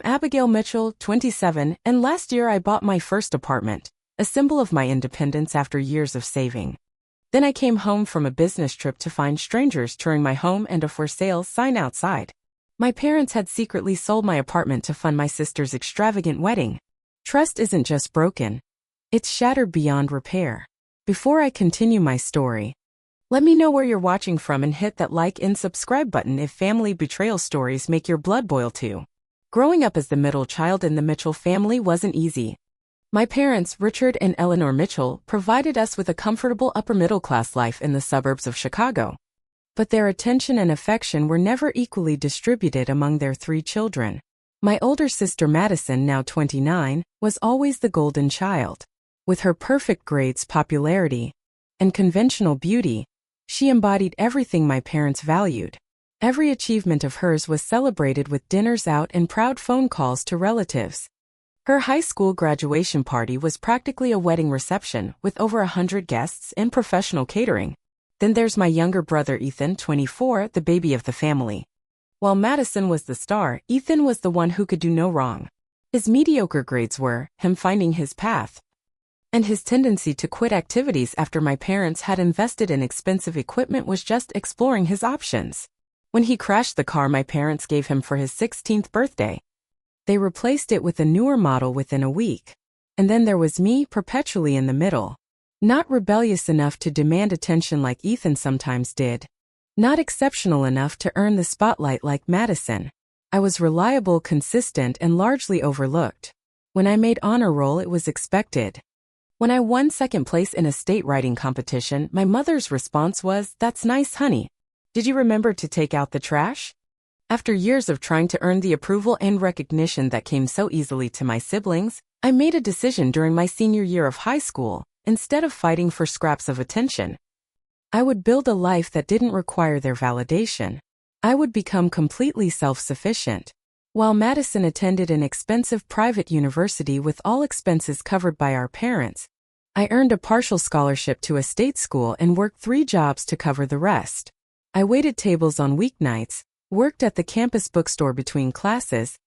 Abigail Mitchell, 27, and last year I bought my first apartment, a symbol of my independence after years of saving. Then I came home from a business trip to find strangers touring my home and a for sale sign outside. My parents had secretly sold my apartment to fund my sister's extravagant wedding. Trust isn't just broken, it's shattered beyond repair. Before I continue my story, let me know where you're watching from and hit that like and subscribe button if family betrayal stories make your blood boil too. Growing up as the middle child in the Mitchell family wasn't easy. My parents, Richard and Eleanor Mitchell, provided us with a comfortable upper-middle-class life in the suburbs of Chicago. But their attention and affection were never equally distributed among their 3 children. My older sister Madison, now 29, was always the golden child. With her perfect grades, popularity, and conventional beauty, she embodied everything my parents valued. Every achievement of hers was celebrated with dinners out and proud phone calls to relatives. Her high school graduation party was practically a wedding reception with over 100 guests and professional catering. Then there's my younger brother Ethan, 24, the baby of the family. While Madison was the star, Ethan was the one who could do no wrong. His mediocre grades were him finding his path, and his tendency to quit activities after my parents had invested in expensive equipment was just exploring his options. When he crashed the car my parents gave him for his 16th birthday, they replaced it with a newer model within a week. And then there was me, perpetually in the middle. Not rebellious enough to demand attention like Ethan sometimes did. Not exceptional enough to earn the spotlight like Madison. I was reliable, consistent, and largely overlooked. When I made honor roll, it was expected. When I won second place in a state writing competition, my mother's response was, "That's nice, honey. Did you remember to take out the trash?" After years of trying to earn the approval and recognition that came so easily to my siblings, I made a decision during my senior year of high school. Instead of fighting for scraps of attention, I would build a life that didn't require their validation. I would become completely self-sufficient. While Madison attended an expensive private university with all expenses covered by our parents, I earned a partial scholarship to a state school and worked 3 jobs to cover the rest. I waited tables on weeknights, worked at the campus bookstore between classes,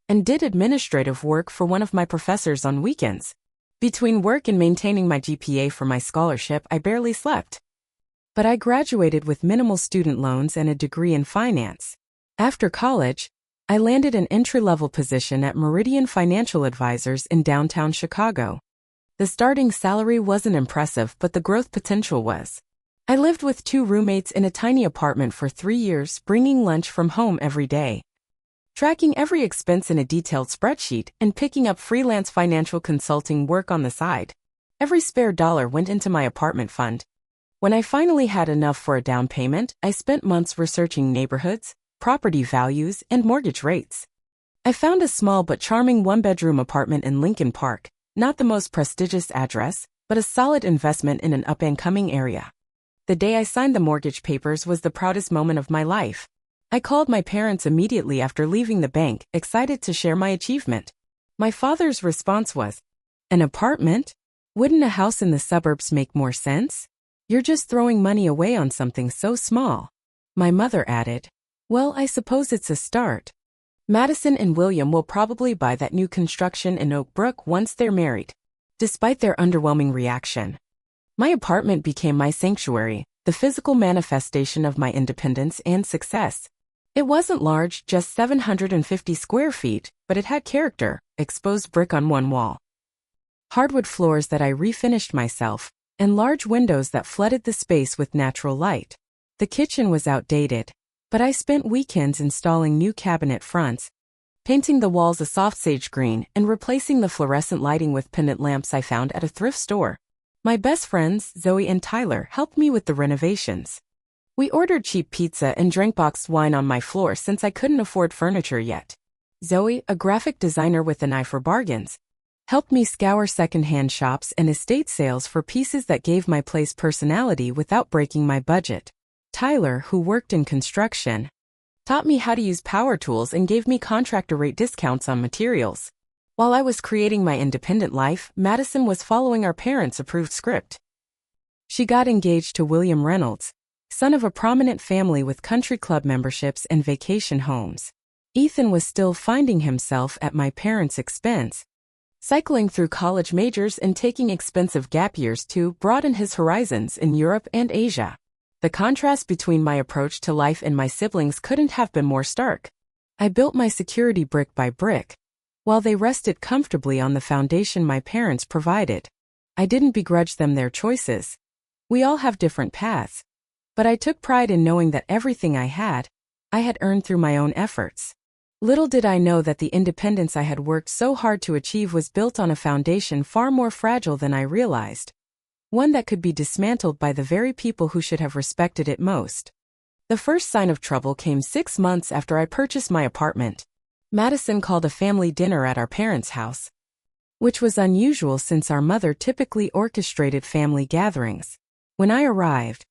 and did administrative work for one of my professors on weekends. Between work and maintaining my GPA for my scholarship, I barely slept. But I graduated with minimal student loans and a degree in finance. After college, I landed an entry-level position at Meridian Financial Advisors in downtown Chicago. The starting salary wasn't impressive, but the growth potential was. I lived with 2 roommates in a tiny apartment for 3 years, bringing lunch from home every day, tracking every expense in a detailed spreadsheet, and picking up freelance financial consulting work on the side. Every spare dollar went into my apartment fund. When I finally had enough for a down payment, I spent months researching neighborhoods, property values, and mortgage rates. I found a small but charming 1-bedroom apartment in Lincoln Park, not the most prestigious address, but a solid investment in an up-and-coming area. The day I signed the mortgage papers was the proudest moment of my life. I called my parents immediately after leaving the bank, excited to share my achievement. My father's response was, "An apartment? Wouldn't a house in the suburbs make more sense? You're just throwing money away on something so small." My mother added, "Well, I suppose it's a start. Madison and William will probably buy that new construction in Oak Brook once they're married." Despite their underwhelming reaction, my apartment became my sanctuary, the physical manifestation of my independence and success. It wasn't large, just 750 square feet, but it had character, exposed brick on one wall, hardwood floors that I refinished myself, and large windows that flooded the space with natural light. The kitchen was outdated, but I spent weekends installing new cabinet fronts, painting the walls a soft sage green, and replacing the fluorescent lighting with pendant lamps I found at a thrift store. My best friends, Zoe and Tyler, helped me with the renovations. We ordered cheap pizza and drank boxed wine on my floor since I couldn't afford furniture yet. Zoe, a graphic designer with an eye for bargains, helped me scour secondhand shops and estate sales for pieces that gave my place personality without breaking my budget. Tyler, who worked in construction, taught me how to use power tools and gave me contractor rate discounts on materials. While I was creating my independent life, Madison was following our parents' approved script. She got engaged to William Reynolds, son of a prominent family with country club memberships and vacation homes. Ethan was still finding himself at my parents' expense, cycling through college majors and taking expensive gap years to broaden his horizons in Europe and Asia. The contrast between my approach to life and my siblings couldn't have been more stark. I built my security brick by brick, while they rested comfortably on the foundation my parents provided. I didn't begrudge them their choices. We all have different paths. But I took pride in knowing that everything I had earned through my own efforts. Little did I know that the independence I had worked so hard to achieve was built on a foundation far more fragile than I realized. One that could be dismantled by the very people who should have respected it most. The first sign of trouble came 6 months after I purchased my apartment. Madison called a family dinner at our parents' house, which was unusual since our mother typically orchestrated family gatherings. When I arrived,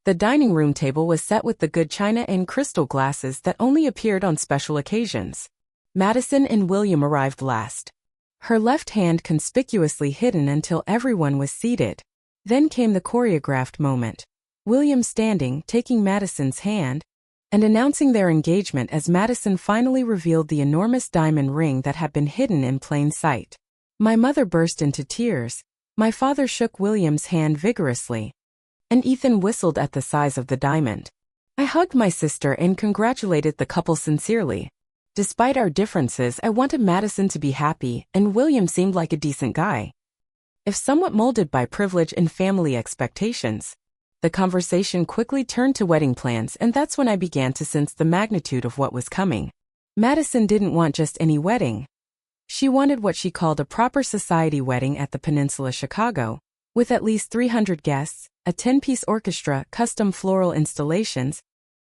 the dining room table was set with the good china and crystal glasses that only appeared on special occasions. Madison and William arrived last, her left hand conspicuously hidden until everyone was seated. Then came the choreographed moment. William standing, taking Madison's hand, and announcing their engagement as Madison finally revealed the enormous diamond ring that had been hidden in plain sight. My mother burst into tears. My father shook William's hand vigorously, and Ethan whistled at the size of the diamond. I hugged my sister and congratulated the couple sincerely. Despite our differences, I wanted Madison to be happy, and William seemed like a decent guy, if somewhat molded by privilege and family expectations. The conversation quickly turned to wedding plans, and that's when I began to sense the magnitude of what was coming. Madison didn't want just any wedding. She wanted what she called a proper society wedding at the Peninsula Chicago, with at least 300 guests, a 10-piece orchestra, custom floral installations,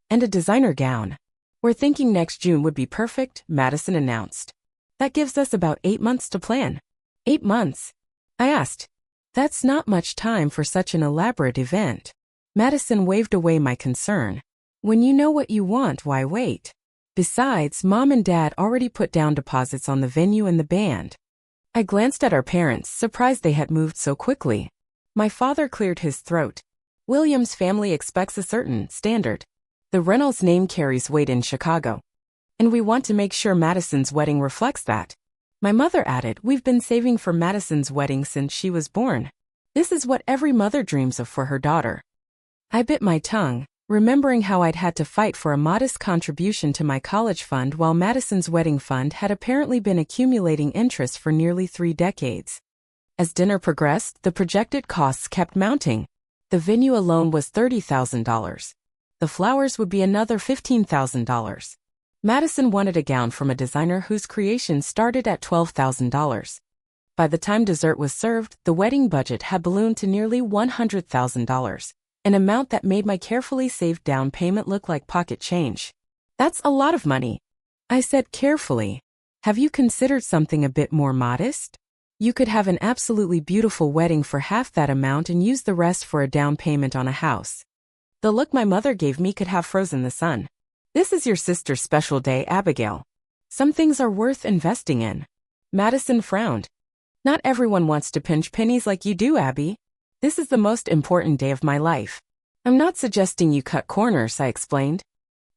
and a designer gown. We're thinking next June would be perfect, Madison announced. That gives us about 8 months to plan. 8 months? I asked. That's not much time for such an elaborate event. Madison waved away my concern. When you know what you want, why wait? Besides, Mom and Dad already put down deposits on the venue and the band. I glanced at our parents, surprised they had moved so quickly. My father cleared his throat. William's family expects a certain standard. The Reynolds name carries weight in Chicago, and we want to make sure Madison's wedding reflects that. My mother added, we've been saving for Madison's wedding since she was born. This is what every mother dreams of for her daughter. I bit my tongue, remembering how I'd had to fight for a modest contribution to my college fund while Madison's wedding fund had apparently been accumulating interest for nearly 3 decades. As dinner progressed, the projected costs kept mounting. The venue alone was $30,000. The flowers would be another $15,000. Madison wanted a gown from a designer whose creation started at $12,000. By the time dessert was served, the wedding budget had ballooned to nearly $100,000. An amount that made my carefully saved down payment look like pocket change. That's a lot of money, I said carefully. Have you considered something a bit more modest? You could have an absolutely beautiful wedding for half that amount and use the rest for a down payment on a house. The look my mother gave me could have frozen the sun. This is your sister's special day, Abigail. Some things are worth investing in. Madison frowned. Not everyone wants to pinch pennies like you do, Abby. This is the most important day of my life. I'm not suggesting you cut corners, I explained.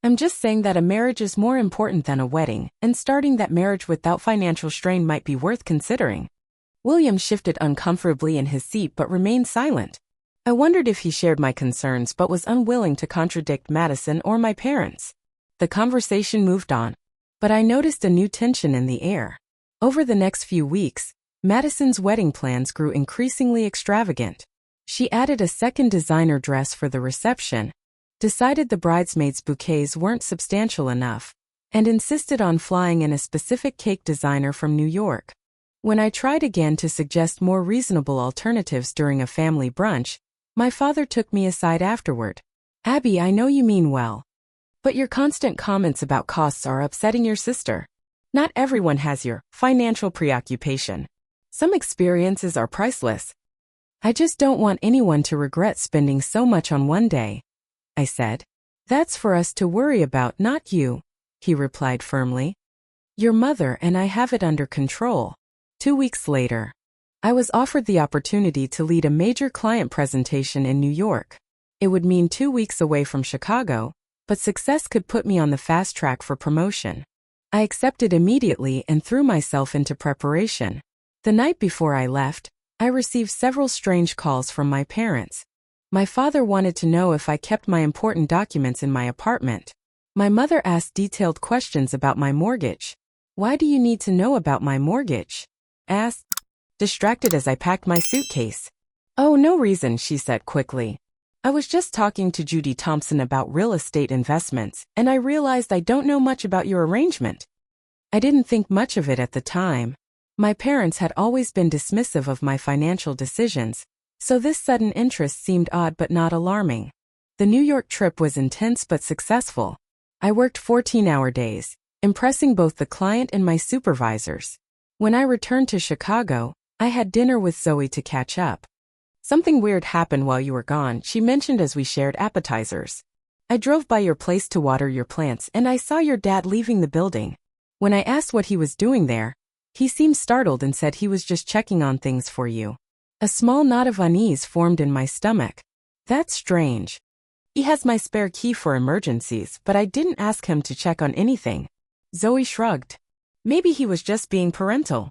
I'm just saying that a marriage is more important than a wedding, and starting that marriage without financial strain might be worth considering. William shifted uncomfortably in his seat but remained silent. I wondered if he shared my concerns but was unwilling to contradict Madison or my parents. The conversation moved on, but I noticed a new tension in the air. Over the next few weeks, Madison's wedding plans grew increasingly extravagant. She added a second designer dress for the reception, decided the bridesmaids' bouquets weren't substantial enough, and insisted on flying in a specific cake designer from New York. When I tried again to suggest more reasonable alternatives during a family brunch, my father took me aside afterward. Abby, I know you mean well, but your constant comments about costs are upsetting your sister. Not everyone has your financial preoccupation. Some experiences are priceless. I just don't want anyone to regret spending so much on one day, I said. That's for us to worry about, not you, he replied firmly. Your mother and I have it under control. 2 weeks later, I was offered the opportunity to lead a major client presentation in New York. It would mean 2 weeks away from Chicago, but success could put me on the fast track for promotion. I accepted immediately and threw myself into preparation. The night before I left, I received several strange calls from my parents. My father wanted to know if I kept my important documents in my apartment. My mother asked detailed questions about my mortgage. "Why do you need to know about my mortgage?" asked, distracted as I packed my suitcase. "Oh, no reason," she said quickly. "I was just talking to Judy Thompson about real estate investments, and I realized I don't know much about your arrangement." I didn't think much of it at the time. My parents had always been dismissive of my financial decisions, so this sudden interest seemed odd but not alarming. The New York trip was intense but successful. I worked 14-hour days, impressing both the client and my supervisors. When I returned to Chicago, I had dinner with Zoe to catch up. "Something weird happened while you were gone," she mentioned as we shared appetizers. "I drove by your place to water your plants and I saw your dad leaving the building. When I asked what he was doing there, he seemed startled and said he was just checking on things for you." A small knot of unease formed in my stomach. That's strange. He has my spare key for emergencies, but I didn't ask him to check on anything. Zoe shrugged. "Maybe he was just being parental.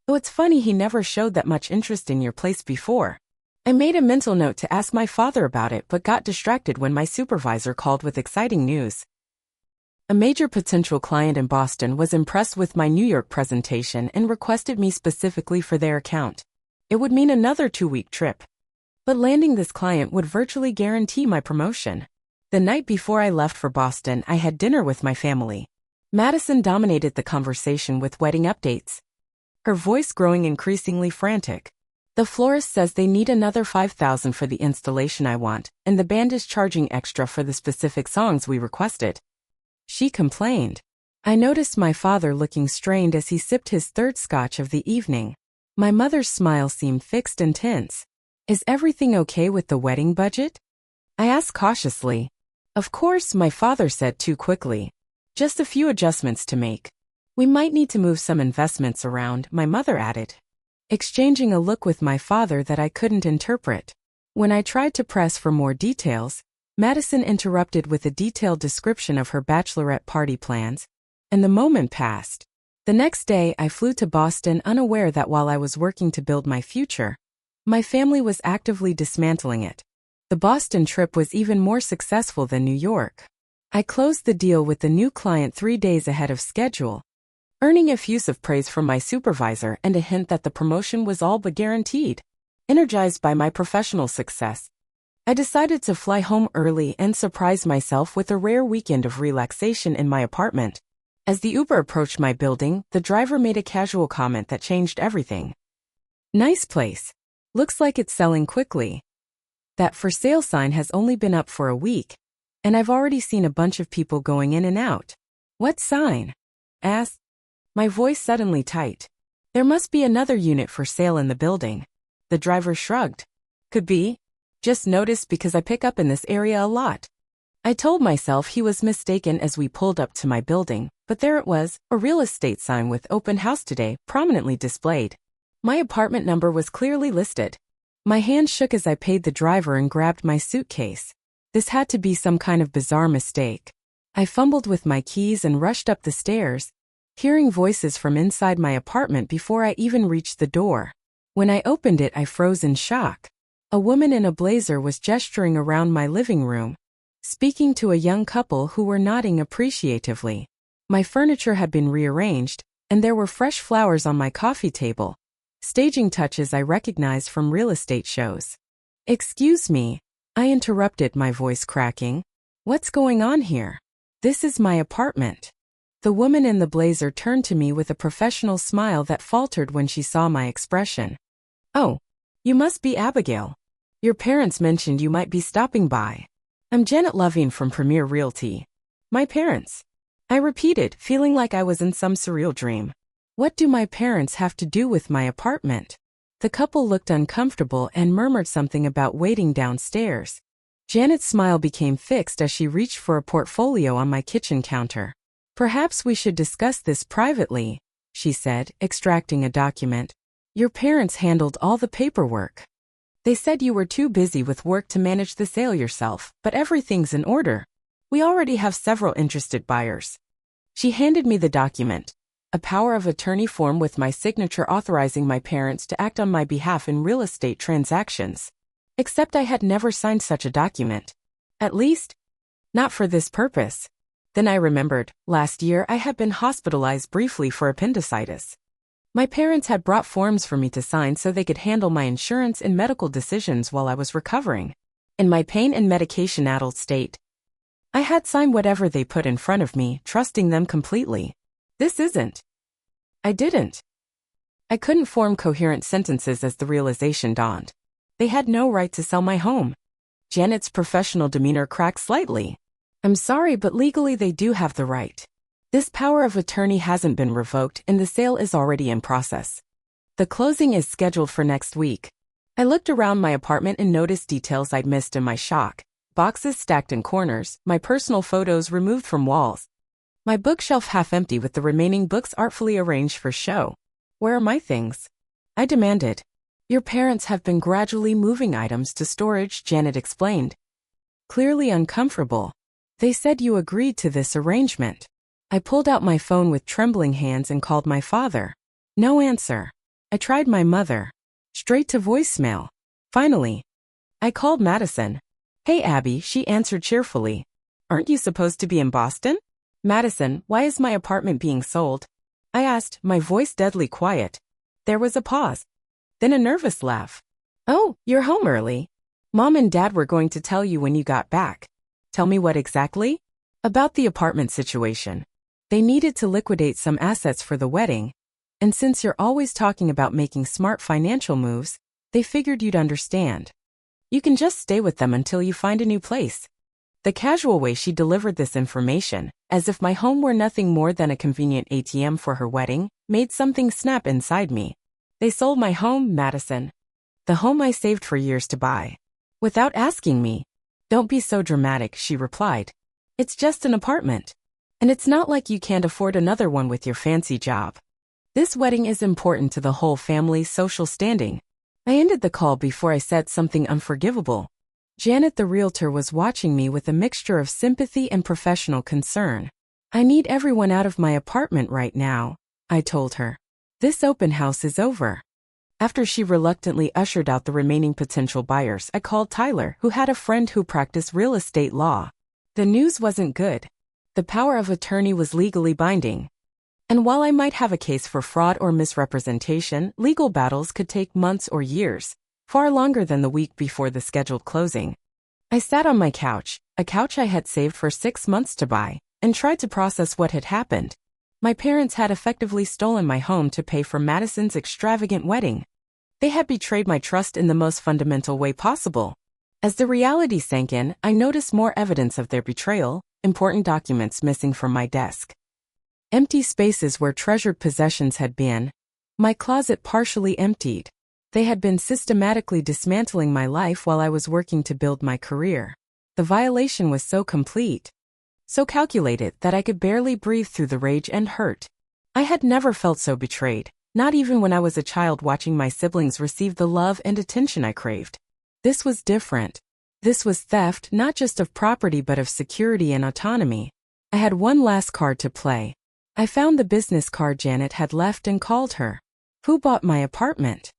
Though it's funny he never showed that much interest in your place before." I made a mental note to ask my father about it but got distracted when my supervisor called with exciting news. A major potential client in Boston was impressed with my New York presentation and requested me specifically for their account. It would mean another 2-week trip. But landing this client would virtually guarantee my promotion. The night before I left for Boston, I had dinner with my family. Madison dominated the conversation with wedding updates, her voice growing increasingly frantic. "The florist says they need another $5,000 for the installation I want, and the band is charging extra for the specific songs we requested," she complained. I noticed my father looking strained as he sipped his third scotch of the evening. My mother's smile seemed fixed and tense. "Is everything okay with the wedding budget?" I asked cautiously. "Of course," my father said too quickly. "Just a few adjustments to make. We might need to move some investments around," my mother added, exchanging a look with my father that I couldn't interpret. When I tried to press for more details, Madison interrupted with a detailed description of her bachelorette party plans, and the moment passed. The next day, I flew to Boston unaware that while I was working to build my future, my family was actively dismantling it. The Boston trip was even more successful than New York. I closed the deal with the new client 3 days ahead of schedule, earning effusive praise from my supervisor and a hint that the promotion was all but guaranteed. Energized by my professional success, I decided to fly home early and surprise myself with a rare weekend of relaxation in my apartment. As the Uber approached my building, the driver made a casual comment that changed everything. "Nice place. Looks like it's selling quickly. That for sale sign has only been up for a week, and I've already seen a bunch of people going in and out." "What sign?" asked, my voice suddenly tight. "There must be another unit for sale in the building." The driver shrugged. "Could be. Just noticed because I pick up in this area a lot." I told myself he was mistaken as we pulled up to my building, but there it was, a real estate sign with "Open House Today" prominently displayed. My apartment number was clearly listed. My hand shook as I paid the driver and grabbed my suitcase. This had to be some kind of bizarre mistake. I fumbled with my keys and rushed up the stairs, hearing voices from inside my apartment before I even reached the door. When I opened it, I froze in shock. A woman in a blazer was gesturing around my living room, speaking to a young couple who were nodding appreciatively. My furniture had been rearranged, and there were fresh flowers on my coffee table, staging touches I recognized from real estate shows. "Excuse me," I interrupted, my voice cracking. "What's going on here? This is my apartment." The woman in the blazer turned to me with a professional smile that faltered when she saw my expression. "Oh, you must be Abigail. Your parents mentioned you might be stopping by. I'm Janet Loving from Premier Realty." "My parents?" I repeated, feeling like I was in some surreal dream. What do my parents have to do with my apartment? The couple looked uncomfortable and murmured something about waiting downstairs. Janet's smile became fixed as she reached for a portfolio on my kitchen counter. "Perhaps we should discuss this privately," she said, extracting a document. "Your parents handled all the paperwork. They said you were too busy with work to manage the sale yourself, but everything's in order. We already have several interested buyers." She handed me the document, a power of attorney form with my signature authorizing my parents to act on my behalf in real estate transactions. Except I had never signed such a document. At least, not for this purpose. Then I remembered, last year I had been hospitalized briefly for appendicitis. My parents had brought forms for me to sign so they could handle my insurance and medical decisions while I was recovering. In my pain and medication-addled state, I had signed whatever they put in front of me, trusting them completely. This isn't. I didn't. I couldn't form coherent sentences as the realization dawned. They had no right to sell my home. Janet's professional demeanor cracked slightly. I'm sorry, but legally they do have the right. This power of attorney hasn't been revoked and the sale is already in process. The closing is scheduled for next week. I looked around my apartment and noticed details I'd missed in my shock. Boxes stacked in corners, my personal photos removed from walls. My bookshelf half empty with the remaining books artfully arranged for show. Where are my things? I demanded. Your parents have been gradually moving items to storage, Janet explained. Clearly uncomfortable. They said you agreed to this arrangement. I pulled out my phone with trembling hands and called my father. No answer. I tried my mother. Straight to voicemail. Finally, I called Madison. Hey Abby, she answered cheerfully. Aren't you supposed to be in Boston? Madison, why is my apartment being sold? I asked, my voice deadly quiet. There was a pause. Then a nervous laugh. Oh, you're home early. Mom and Dad were going to tell you when you got back. Tell me what exactly? About the apartment situation. They needed to liquidate some assets for the wedding. And since you're always talking about making smart financial moves, they figured you'd understand. You can just stay with them until you find a new place. The casual way she delivered this information, as if my home were nothing more than a convenient ATM for her wedding, made something snap inside me. They sold my home, Madison. The home I saved for years to buy. Without asking me. Don't be so dramatic, she replied. It's just an apartment. And it's not like you can't afford another one with your fancy job. This wedding is important to the whole family's social standing. I ended the call before I said something unforgivable. Janet the realtor was watching me with a mixture of sympathy and professional concern. I need everyone out of my apartment right now, I told her. This open house is over. After she reluctantly ushered out the remaining potential buyers, I called Tyler, who had a friend who practiced real estate law. The news wasn't good. The power of attorney was legally binding. And while I might have a case for fraud or misrepresentation, legal battles could take months or years, far longer than the week before the scheduled closing. I sat on my couch, a couch I had saved for 6 months to buy, and tried to process what had happened. My parents had effectively stolen my home to pay for Madison's extravagant wedding. They had betrayed my trust in the most fundamental way possible. As the reality sank in, I noticed more evidence of their betrayal, important documents missing from my desk. Empty spaces where treasured possessions had been. My closet partially emptied. They had been systematically dismantling my life while I was working to build my career. The violation was so complete, so calculated that I could barely breathe through the rage and hurt. I had never felt so betrayed, not even when I was a child watching my siblings receive the love and attention I craved. This was different. This was theft not just of property but of security and autonomy. I had one last card to play. I found the business card Janet had left and called her. Who bought my apartment?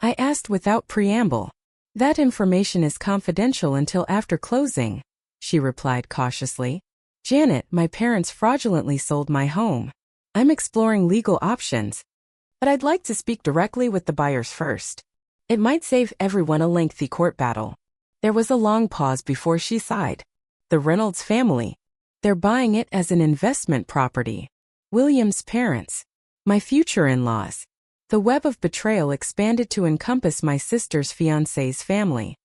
I asked without preamble. That information is confidential until after closing, she replied cautiously. Janet, my parents fraudulently sold my home. I'm exploring legal options, but I'd like to speak directly with the buyers first. It might save everyone a lengthy court battle. There was a long pause before she sighed. The Reynolds family. They're buying it as an investment property. William's parents. My future in-laws. The web of betrayal expanded to encompass my sister's fiancé's family.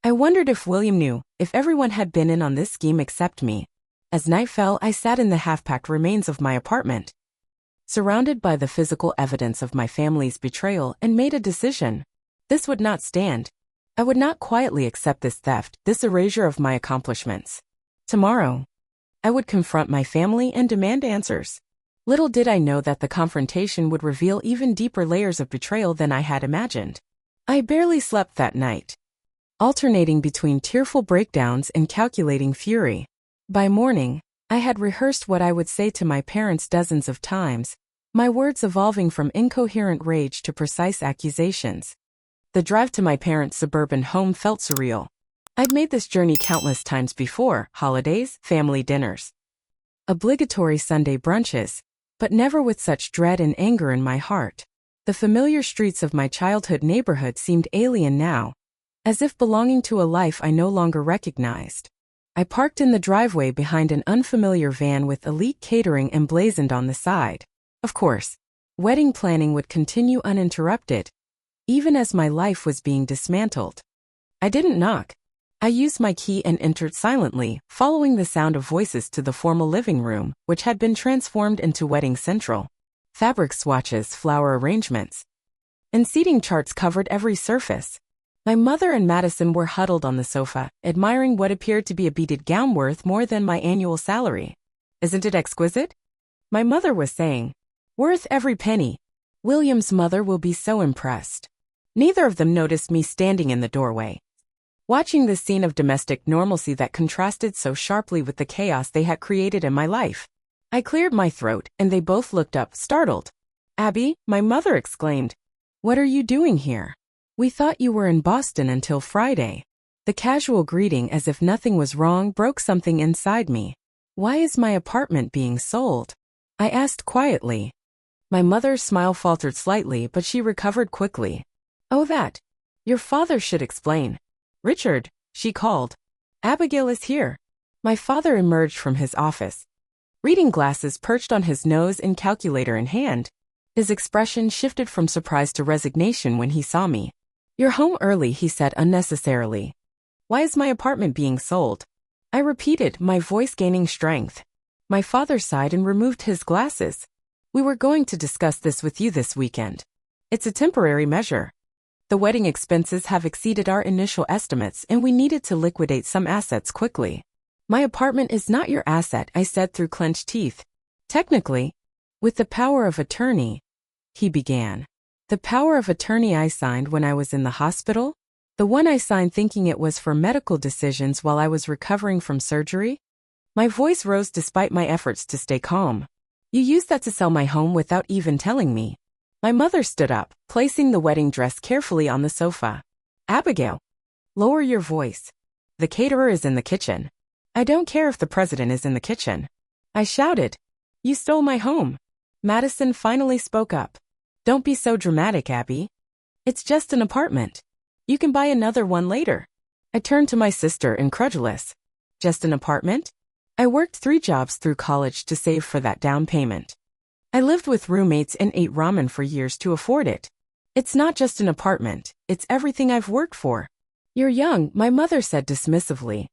I wondered if William knew, if everyone had been in on this scheme except me. As night fell, I sat in the half-packed remains of my apartment, surrounded by the physical evidence of my family's betrayal, and made a decision. This would not stand. I would not quietly accept this theft, this erasure of my accomplishments. Tomorrow, I would confront my family and demand answers. Little did I know that the confrontation would reveal even deeper layers of betrayal than I had imagined. I barely slept that night, alternating between tearful breakdowns and calculating fury. By morning, I had rehearsed what I would say to my parents dozens of times, my words evolving from incoherent rage to precise accusations. The drive to my parents' suburban home felt surreal. I'd made this journey countless times before: holidays, family dinners, obligatory Sunday brunches, but never with such dread and anger in my heart. The familiar streets of my childhood neighborhood seemed alien now, as if belonging to a life I no longer recognized. I parked in the driveway behind an unfamiliar van with elite catering emblazoned on the side. Of course, wedding planning would continue uninterrupted, even as my life was being dismantled. I didn't knock. I used my key and entered silently, following the sound of voices to the formal living room, which had been transformed into wedding central. Fabric swatches, flower arrangements, and seating charts covered every surface. My mother and Madison were huddled on the sofa, admiring what appeared to be a beaded gown worth more than my annual salary. "Isn't it exquisite?" my mother was saying. "Worth every penny. William's mother will be so impressed." Neither of them noticed me standing in the doorway, watching this scene of domestic normalcy that contrasted so sharply with the chaos they had created in my life. I cleared my throat, and they both looked up, startled. "Abby," my mother exclaimed, "what are you doing here? We thought you were in Boston until Friday." The casual greeting, as if nothing was wrong, broke something inside me. "Why is my apartment being sold?" I asked quietly. My mother's smile faltered slightly, but she recovered quickly. "Oh, that. Your father should explain." "Richard," she called. "Abigail is here." My father emerged from his office, reading glasses perched on his nose and calculator in hand. His expression shifted from surprise to resignation when he saw me. "You're home early," he said unnecessarily. "Why is my apartment being sold?" I repeated, my voice gaining strength. My father sighed and removed his glasses. "We were going to discuss this with you this weekend. It's a temporary measure. The wedding expenses have exceeded our initial estimates, and we needed to liquidate some assets quickly." "My apartment is not your asset," I said through clenched teeth. "Technically, with the power of attorney," he began. "The power of attorney I signed when I was in the hospital? The one I signed thinking it was for medical decisions while I was recovering from surgery?" My voice rose despite my efforts to stay calm. "You used that to sell my home without even telling me." My mother stood up, placing the wedding dress carefully on the sofa. "Abigail, lower your voice. The caterer is in the kitchen." "I don't care if the president is in the kitchen," I shouted. "You stole my home." Madison finally spoke up. "Don't be so dramatic, Abby. It's just an apartment. You can buy another one later." I turned to my sister, incredulous. "Just an apartment? I worked 3 jobs through college to save for that down payment. I lived with roommates and ate ramen for years to afford it. It's not just an apartment, it's everything I've worked for." "You're young," my mother said dismissively.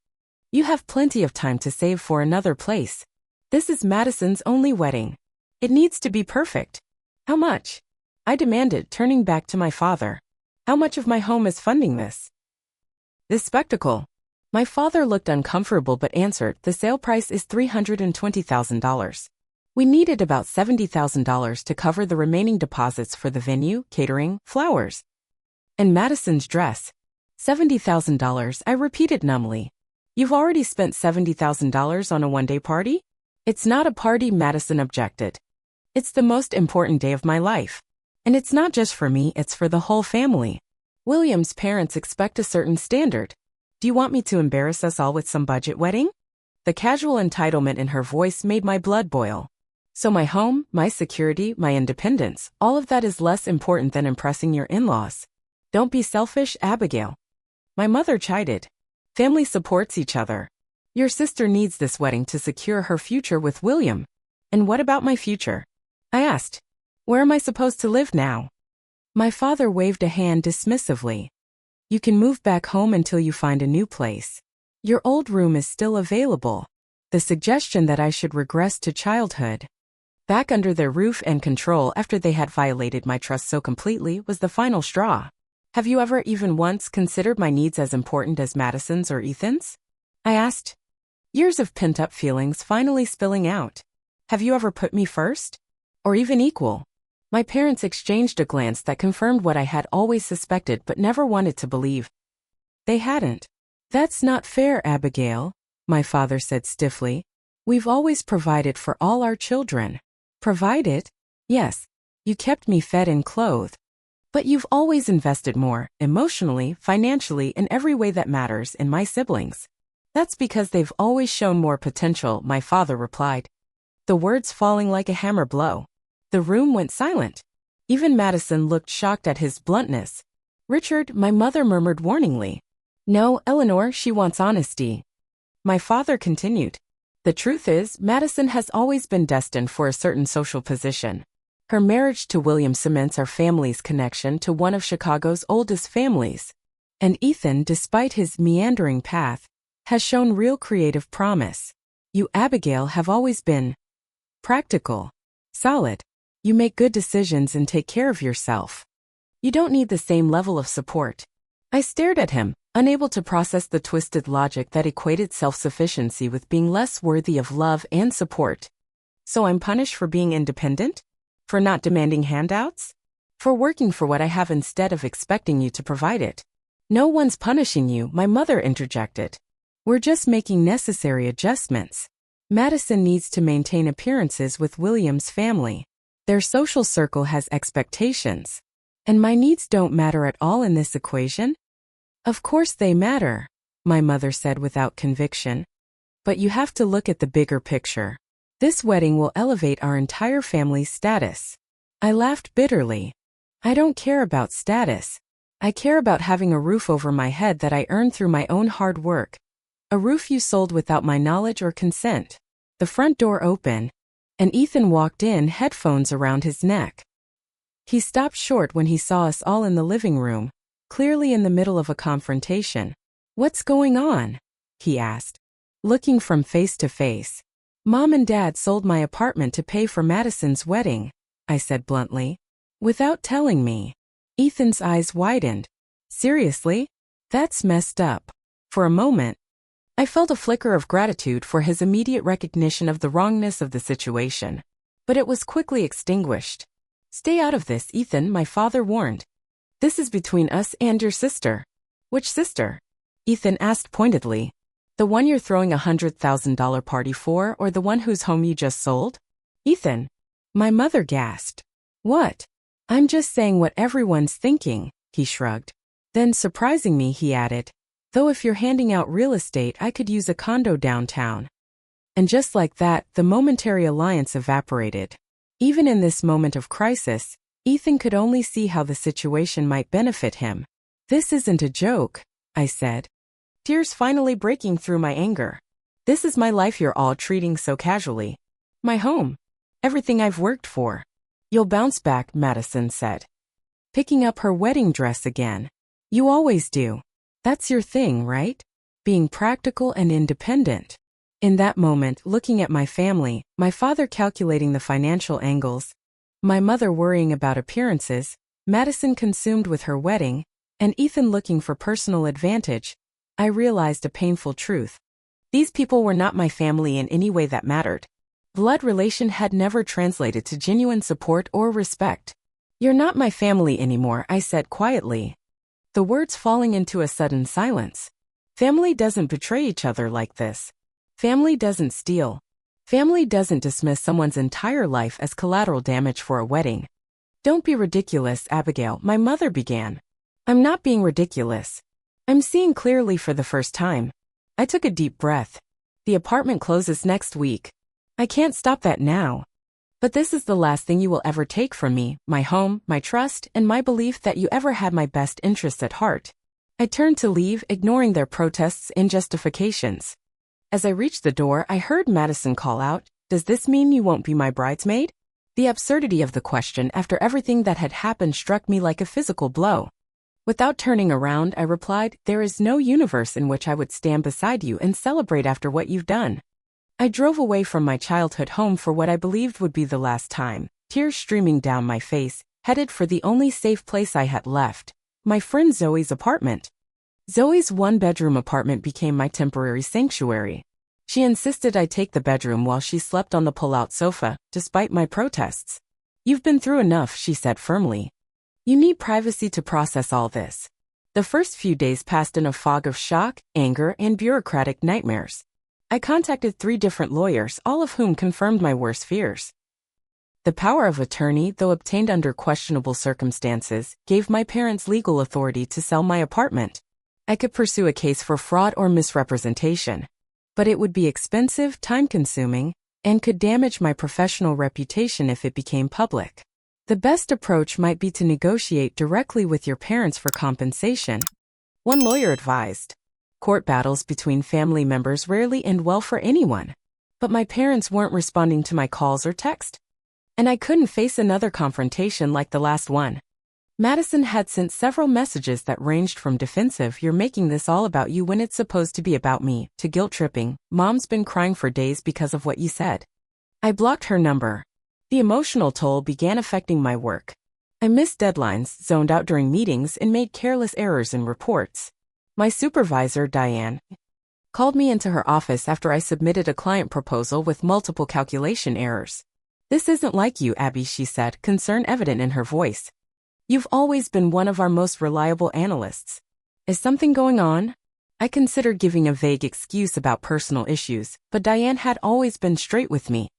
"You have plenty of time to save for another place. This is Madison's only wedding. It needs to be perfect." "How much?" I demanded, turning back to my father. "How much of my home is funding this spectacle?" My father looked uncomfortable but answered, "The sale price is $320,000. We needed about $70,000 to cover the remaining deposits for the venue, catering, flowers, and Madison's dress." $70,000, I repeated numbly. "You've already spent $70,000 on a one-day party?" "It's not a party," Madison objected. "It's the most important day of my life. And it's not just for me, it's for the whole family. William's parents expect a certain standard. Do you want me to embarrass us all with some budget wedding?" The casual entitlement in her voice made my blood boil. "So my home, my security, my independence, all of that is less important than impressing your in-laws. Don't be selfish, Abigail." My mother chided. "Family supports each other. Your sister needs this wedding to secure her future with William. And what about my future?" I asked. "Where am I supposed to live now?" My father waved a hand dismissively. "You can move back home until you find a new place. Your old room is still available." The suggestion that I should regress to childhood, back under their roof and control after they had violated my trust so completely, was the final straw. "Have you ever even once considered my needs as important as Madison's or Ethan's?" I asked, years of pent-up feelings finally spilling out. "Have you ever put me first? Or even equal?" My parents exchanged a glance that confirmed what I had always suspected but never wanted to believe. They hadn't. "That's not fair, Abigail," my father said stiffly. We've always provided for all our children. Provided? Yes. You kept me fed and clothed. But you've always invested more, emotionally, financially, in every way that matters, in my siblings. That's because they've always shown more potential, my father replied. The words falling like a hammer blow. The room went silent. Even Madison looked shocked at his bluntness. Richard, my mother murmured warningly. No, Eleanor, she wants honesty. My father continued. The truth is, Madison has always been destined for a certain social position. Her marriage to William cements our family's connection to one of Chicago's oldest families. And Ethan, despite his meandering path, has shown real creative promise. You, Abigail, have always been practical, solid. You make good decisions and take care of yourself. You don't need the same level of support. I stared at him, unable to process the twisted logic that equated self-sufficiency with being less worthy of love and support. So I'm punished for being independent? For not demanding handouts? For working for what I have instead of expecting you to provide it? No one's punishing you, my mother interjected. We're just making necessary adjustments. Madison needs to maintain appearances with William's family. Their social circle has expectations. And my needs don't matter at all in this equation? Of course they matter, my mother said without conviction. But you have to look at the bigger picture. This wedding will elevate our entire family's status. I laughed bitterly. I don't care about status. I care about having a roof over my head that I earned through my own hard work. A roof you sold without my knowledge or consent. The front door opened, and Ethan walked in, headphones around his neck. He stopped short when he saw us all in the living room, clearly in the middle of a confrontation. What's going on? He asked, looking from face to face. Mom and Dad sold my apartment to pay for Madison's wedding, I said bluntly. Without telling me. Ethan's eyes widened. Seriously? That's messed up. For a moment, I felt a flicker of gratitude for his immediate recognition of the wrongness of the situation. But it was quickly extinguished. Stay out of this, Ethan, my father warned. This is between us and your sister. Which sister? Ethan asked pointedly. The one you're throwing $100,000 party for, or the one whose home you just sold? Ethan. My mother gasped. What? I'm just saying what everyone's thinking, he shrugged. Then, surprising me, he added, though if you're handing out real estate, I could use a condo downtown. And just like that, the momentary alliance evaporated. Even in this moment of crisis, Ethan could only see how the situation might benefit him. This isn't a joke, I said, tears finally breaking through my anger. This is my life you're all treating so casually. My home. Everything I've worked for. You'll bounce back, Madison said, picking up her wedding dress again. You always do. That's your thing, right? Being practical and independent. In that moment, looking at my family, my father calculating the financial angles, my mother worrying about appearances, Madison consumed with her wedding, and Ethan looking for personal advantage, I realized a painful truth. These people were not my family in any way that mattered. Blood relation had never translated to genuine support or respect. You're not my family anymore, I said quietly. The words falling into a sudden silence. Family doesn't betray each other like this. Family doesn't steal. Family doesn't dismiss someone's entire life as collateral damage for a wedding. Don't be ridiculous, Abigail, my mother began. I'm not being ridiculous. I'm seeing clearly for the first time. I took a deep breath. The apartment closes next week. I can't stop that now. But this is the last thing you will ever take from me, my home, my trust, and my belief that you ever had my best interests at heart. I turned to leave, ignoring their protests and justifications. As I reached the door, I heard Madison call out, "Does this mean you won't be my bridesmaid?" The absurdity of the question after everything that had happened struck me like a physical blow. Without turning around, I replied, "There is no universe in which I would stand beside you and celebrate after what you've done." I drove away from my childhood home for what I believed would be the last time, tears streaming down my face, headed for the only safe place I had left, my friend Zoe's apartment. Zoe's one-bedroom apartment became my temporary sanctuary. She insisted I take the bedroom while she slept on the pull-out sofa, despite my protests. "You've been through enough," she said firmly. "You need privacy to process all this." The first few days passed in a fog of shock, anger, and bureaucratic nightmares. I contacted 3 different lawyers, all of whom confirmed my worst fears. The power of attorney, though obtained under questionable circumstances, gave my parents legal authority to sell my apartment. I could pursue a case for fraud or misrepresentation, but it would be expensive, time-consuming, and could damage my professional reputation if it became public. The best approach might be to negotiate directly with your parents for compensation. One lawyer advised. Court battles between family members rarely end well for anyone. But my parents weren't responding to my calls or text. And I couldn't face another confrontation like the last one. Madison had sent several messages that ranged from defensive, "You're making this all about you when it's supposed to be about me," to guilt-tripping, "Mom's been crying for days because of what you said." I blocked her number. The emotional toll began affecting my work. I missed deadlines, zoned out during meetings, and made careless errors in reports. My supervisor, Diane, called me into her office after I submitted a client proposal with multiple calculation errors. "This isn't like you, Abby," she said, concern evident in her voice. "You've always been one of our most reliable analysts. Is something going on?" I considered giving a vague excuse about personal issues, but Diane had always been straight with me.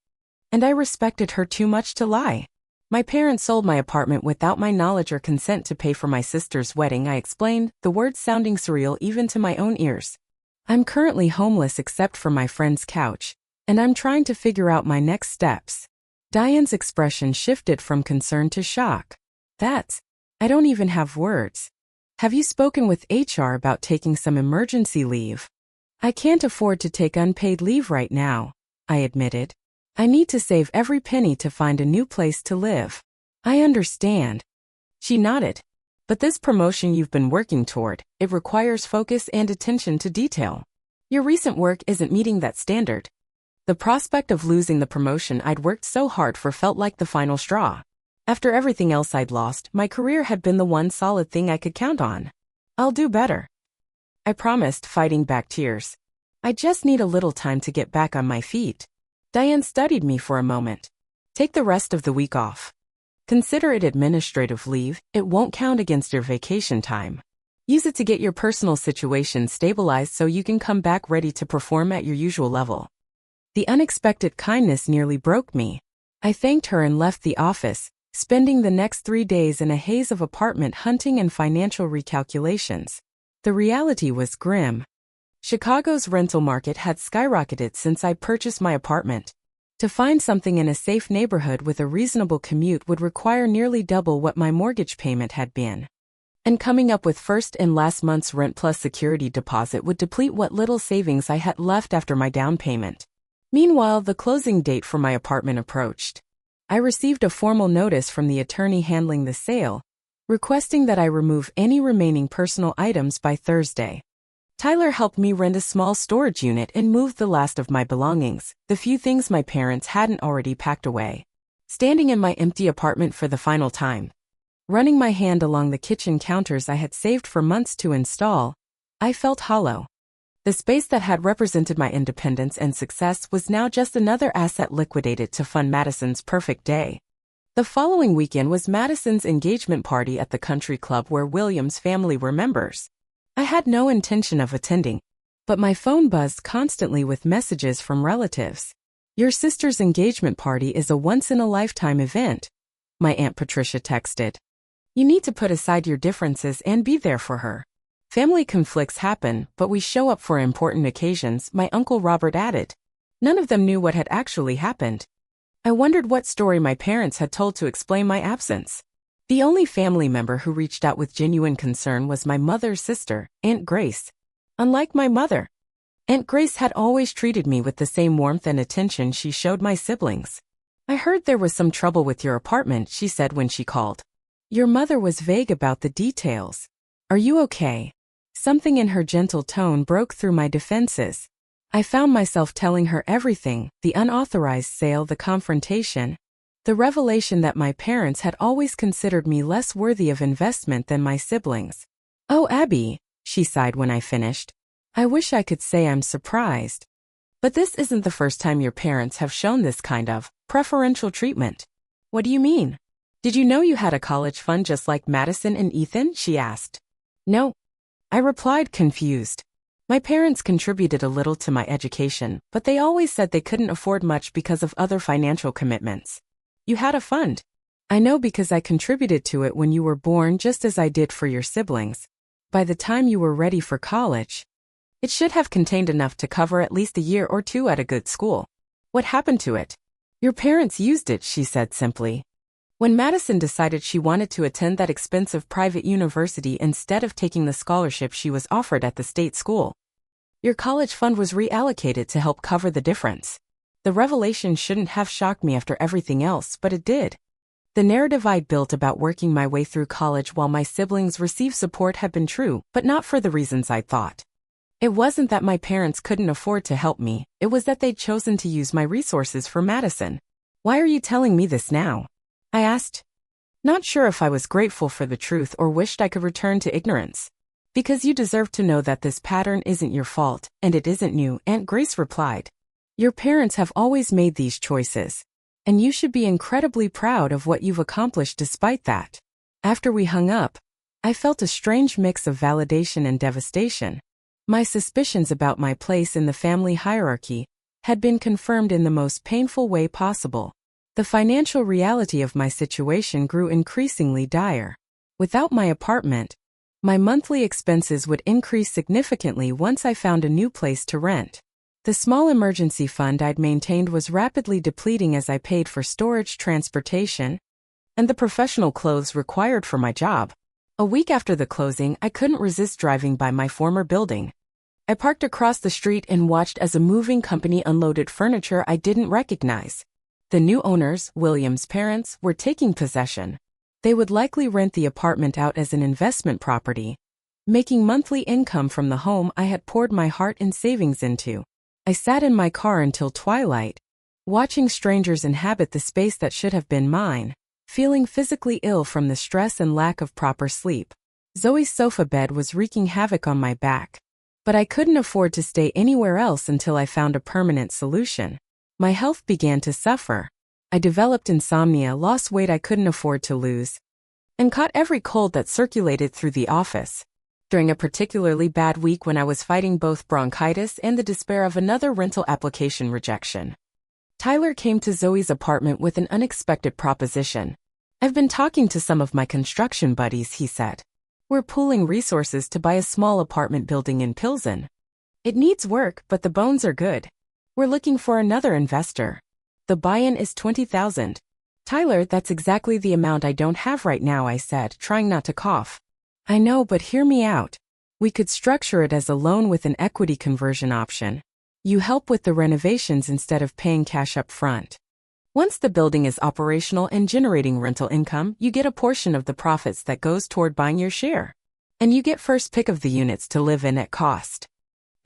And I respected her too much to lie. "My parents sold my apartment without my knowledge or consent to pay for my sister's wedding," I explained, the words sounding surreal even to my own ears. "I'm currently homeless except for my friend's couch, and I'm trying to figure out my next steps." Diane's expression shifted from concern to shock. I don't even have words. "Have you spoken with HR about taking some emergency leave?" "I can't afford to take unpaid leave right now," I admitted. "I need to save every penny to find a new place to live." "I understand." She nodded. "But this promotion you've been working toward, it requires focus and attention to detail. Your recent work isn't meeting that standard." The prospect of losing the promotion I'd worked so hard for felt like the final straw. After everything else I'd lost, my career had been the one solid thing I could count on. "I'll do better," I promised, fighting back tears. "I just need a little time to get back on my feet." Diane studied me for a moment. "Take the rest of the week off. Consider it administrative leave, it won't count against your vacation time. Use it to get your personal situation stabilized so you can come back ready to perform at your usual level." The unexpected kindness nearly broke me. I thanked her and left the office, spending the next 3 days in a haze of apartment hunting and financial recalculations. The reality was grim. Chicago's rental market had skyrocketed since I purchased my apartment. To find something in a safe neighborhood with a reasonable commute would require nearly double what my mortgage payment had been. And coming up with first and last month's rent plus security deposit would deplete what little savings I had left after my down payment. Meanwhile, the closing date for my apartment approached. I received a formal notice from the attorney handling the sale, requesting that I remove any remaining personal items by Thursday. Tyler helped me rent a small storage unit and move the last of my belongings, the few things my parents hadn't already packed away. Standing in my empty apartment for the final time, running my hand along the kitchen counters I had saved for months to install, I felt hollow. The space that had represented my independence and success was now just another asset liquidated to fund Madison's perfect day. The following weekend was Madison's engagement party at the country club where William's family were members. I had no intention of attending, but my phone buzzed constantly with messages from relatives. "Your sister's engagement party is a once-in-a-lifetime event," my Aunt Patricia texted. "You need to put aside your differences and be there for her. Family conflicts happen, but we show up for important occasions," my Uncle Robert added. None of them knew what had actually happened. I wondered what story my parents had told to explain my absence. The only family member who reached out with genuine concern was my mother's sister, Aunt Grace. Unlike my mother, Aunt Grace had always treated me with the same warmth and attention she showed my siblings. "I heard there was some trouble with your apartment," she said when she called. Your mother was vague about the details. "Are you okay?" Something in her gentle tone broke through my defenses. I found myself telling her everything: the unauthorized sale, the confrontation, the revelation that my parents had always considered me less worthy of investment than my siblings. "Oh, Abby," she sighed when I finished. "I wish I could say I'm surprised. But this isn't the first time your parents have shown this kind of preferential treatment." "What do you mean?" "Did you know you had a college fund just like Madison and Ethan?" she asked. "No," I replied, confused. My parents contributed a little to my education, but they always said they couldn't afford much because of other financial commitments. You had a fund. I know because I contributed to it when you were born, just as I did for your siblings. By the time you were ready for college, it should have contained enough to cover at least a year or two at a good school. What happened to it? Your parents used it, she said simply. When Madison decided she wanted to attend that expensive private university instead of taking the scholarship she was offered at the state school, your college fund was reallocated to help cover the difference. The revelation shouldn't have shocked me after everything else, but it did. The narrative I'd built about working my way through college while my siblings received support had been true, but not for the reasons I'd thought. It wasn't that my parents couldn't afford to help me, it was that they'd chosen to use my resources for Madison. Why are you telling me this now? I asked. Not sure if I was grateful for the truth or wished I could return to ignorance. Because you deserve to know that this pattern isn't your fault, and it isn't new, Aunt Grace replied. Your parents have always made these choices, and you should be incredibly proud of what you've accomplished despite that. After we hung up, I felt a strange mix of validation and devastation. My suspicions about my place in the family hierarchy had been confirmed in the most painful way possible. The financial reality of my situation grew increasingly dire. Without my apartment, my monthly expenses would increase significantly once I found a new place to rent. The small emergency fund I'd maintained was rapidly depleting as I paid for storage, transportation, and the professional clothes required for my job. A week after the closing, I couldn't resist driving by my former building. I parked across the street and watched as a moving company unloaded furniture I didn't recognize. The new owners, William's parents, were taking possession. They would likely rent the apartment out as an investment property, making monthly income from the home I had poured my heart and savings into. I sat in my car until twilight, watching strangers inhabit the space that should have been mine, feeling physically ill from the stress and lack of proper sleep. Zoe's sofa bed was wreaking havoc on my back, but I couldn't afford to stay anywhere else until I found a permanent solution. My health began to suffer. I developed insomnia, lost weight I couldn't afford to lose, and caught every cold that circulated through the office. During a particularly bad week when I was fighting both bronchitis and the despair of another rental application rejection, Tyler came to Zoe's apartment with an unexpected proposition. I've been talking to some of my construction buddies, he said. We're pooling resources to buy a small apartment building in Pilsen. It needs work, but the bones are good. We're looking for another investor. The buy-in is $20,000. Tyler, that's exactly the amount I don't have right now, I said, trying not to cough. I know, but hear me out. We could structure it as a loan with an equity conversion option. You help with the renovations instead of paying cash up front. Once the building is operational and generating rental income, you get a portion of the profits that goes toward buying your share. And you get first pick of the units to live in at cost.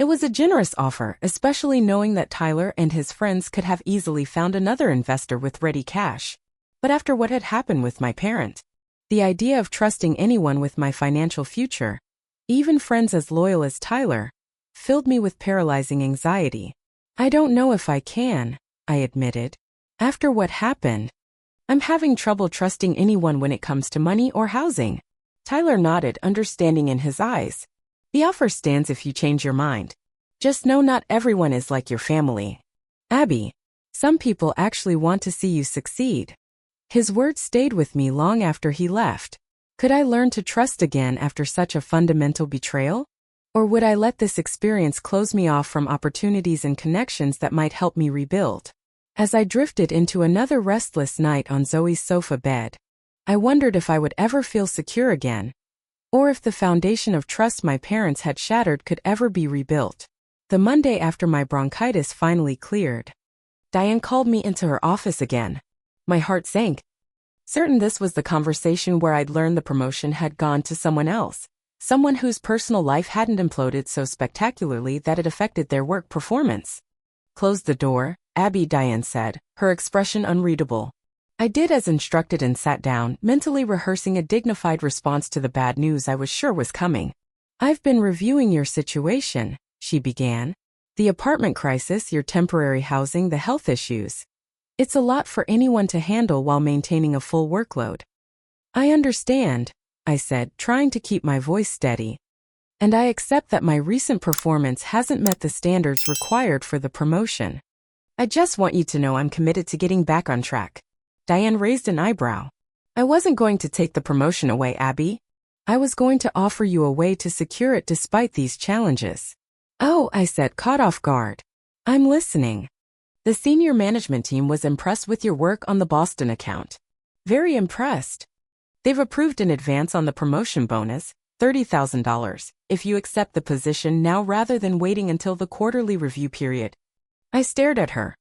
It was a generous offer, especially knowing that Tyler and his friends could have easily found another investor with ready cash. But after what had happened with my parent, the idea of trusting anyone with my financial future, even friends as loyal as Tyler, filled me with paralyzing anxiety. I don't know if I can, I admitted. After what happened, I'm having trouble trusting anyone when it comes to money or housing. Tyler nodded, understanding in his eyes. The offer stands if you change your mind. Just know not everyone is like your family. Abby, some people actually want to see you succeed. His words stayed with me long after he left. Could I learn to trust again after such a fundamental betrayal? Or would I let this experience close me off from opportunities and connections that might help me rebuild? As I drifted into another restless night on Zoe's sofa bed, I wondered if I would ever feel secure again, or if the foundation of trust my parents had shattered could ever be rebuilt. The Monday after my bronchitis finally cleared, Diane called me into her office again. My heart sank. Certain this was the conversation where I'd learned the promotion had gone to someone else, someone whose personal life hadn't imploded so spectacularly that it affected their work performance. Close the door, Abby, Diane said, her expression unreadable. I did as instructed and sat down, mentally rehearsing a dignified response to the bad news I was sure was coming. I've been reviewing your situation, she began. The apartment crisis, your temporary housing, the health issues. It's a lot for anyone to handle while maintaining a full workload. I understand, I said, trying to keep my voice steady. and I accept that my recent performance hasn't met the standards required for the promotion. I just want you to know I'm committed to getting back on track. Diane raised an eyebrow. I wasn't going to take the promotion away, Abby. I was going to offer you a way to secure it despite these challenges. Oh, I said, caught off guard. I'm listening. The senior management team was impressed with your work on the Boston account. Very impressed. They've approved an advance on the promotion bonus, $30,000, if you accept the position now rather than waiting until the quarterly review period. I stared at her,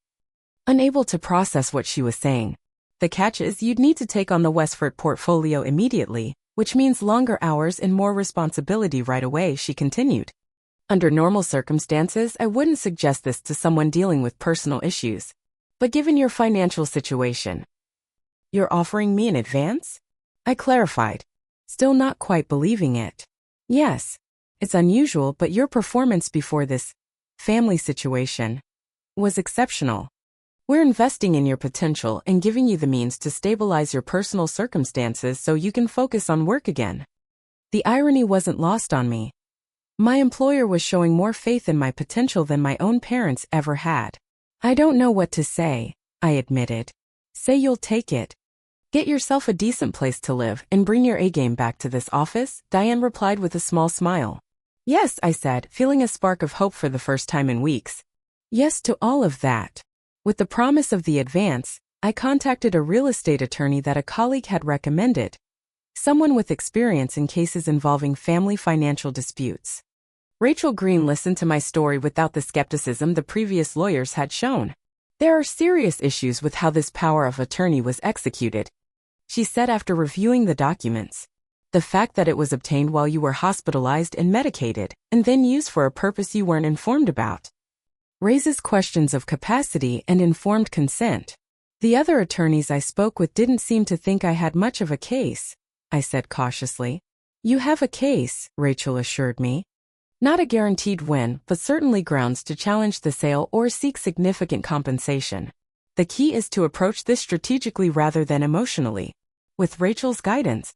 unable to process what she was saying. The catch is you'd need to take on the Westford portfolio immediately, which means longer hours and more responsibility right away, she continued. Under normal circumstances, I wouldn't suggest this to someone dealing with personal issues. But given your financial situation, you're offering me an advance? I clarified, still not quite believing it. Yes, it's unusual, but your performance before this family situation was exceptional. We're investing in your potential and giving you the means to stabilize your personal circumstances so you can focus on work again. The irony wasn't lost on me. My employer was showing more faith in my potential than my own parents ever had. I don't know what to say, I admitted. Say you'll take it. Get yourself a decent place to live and bring your A-game back to this office, Diane replied with a small smile. Yes, I said, feeling a spark of hope for the first time in weeks. Yes to all of that. With the promise of the advance, I contacted a real estate attorney that a colleague had recommended. Someone with experience in cases involving family financial disputes. Rachel Green listened to my story without the skepticism the previous lawyers had shown. There are serious issues with how this power of attorney was executed, she said after reviewing the documents. The fact that it was obtained while you were hospitalized and medicated, and then used for a purpose you weren't informed about, raises questions of capacity and informed consent. The other attorneys I spoke with didn't seem to think I had much of a case, I said cautiously. You have a case, Rachel assured me. Not a guaranteed win, but certainly grounds to challenge the sale or seek significant compensation. The key is to approach this strategically rather than emotionally. With Rachel's guidance,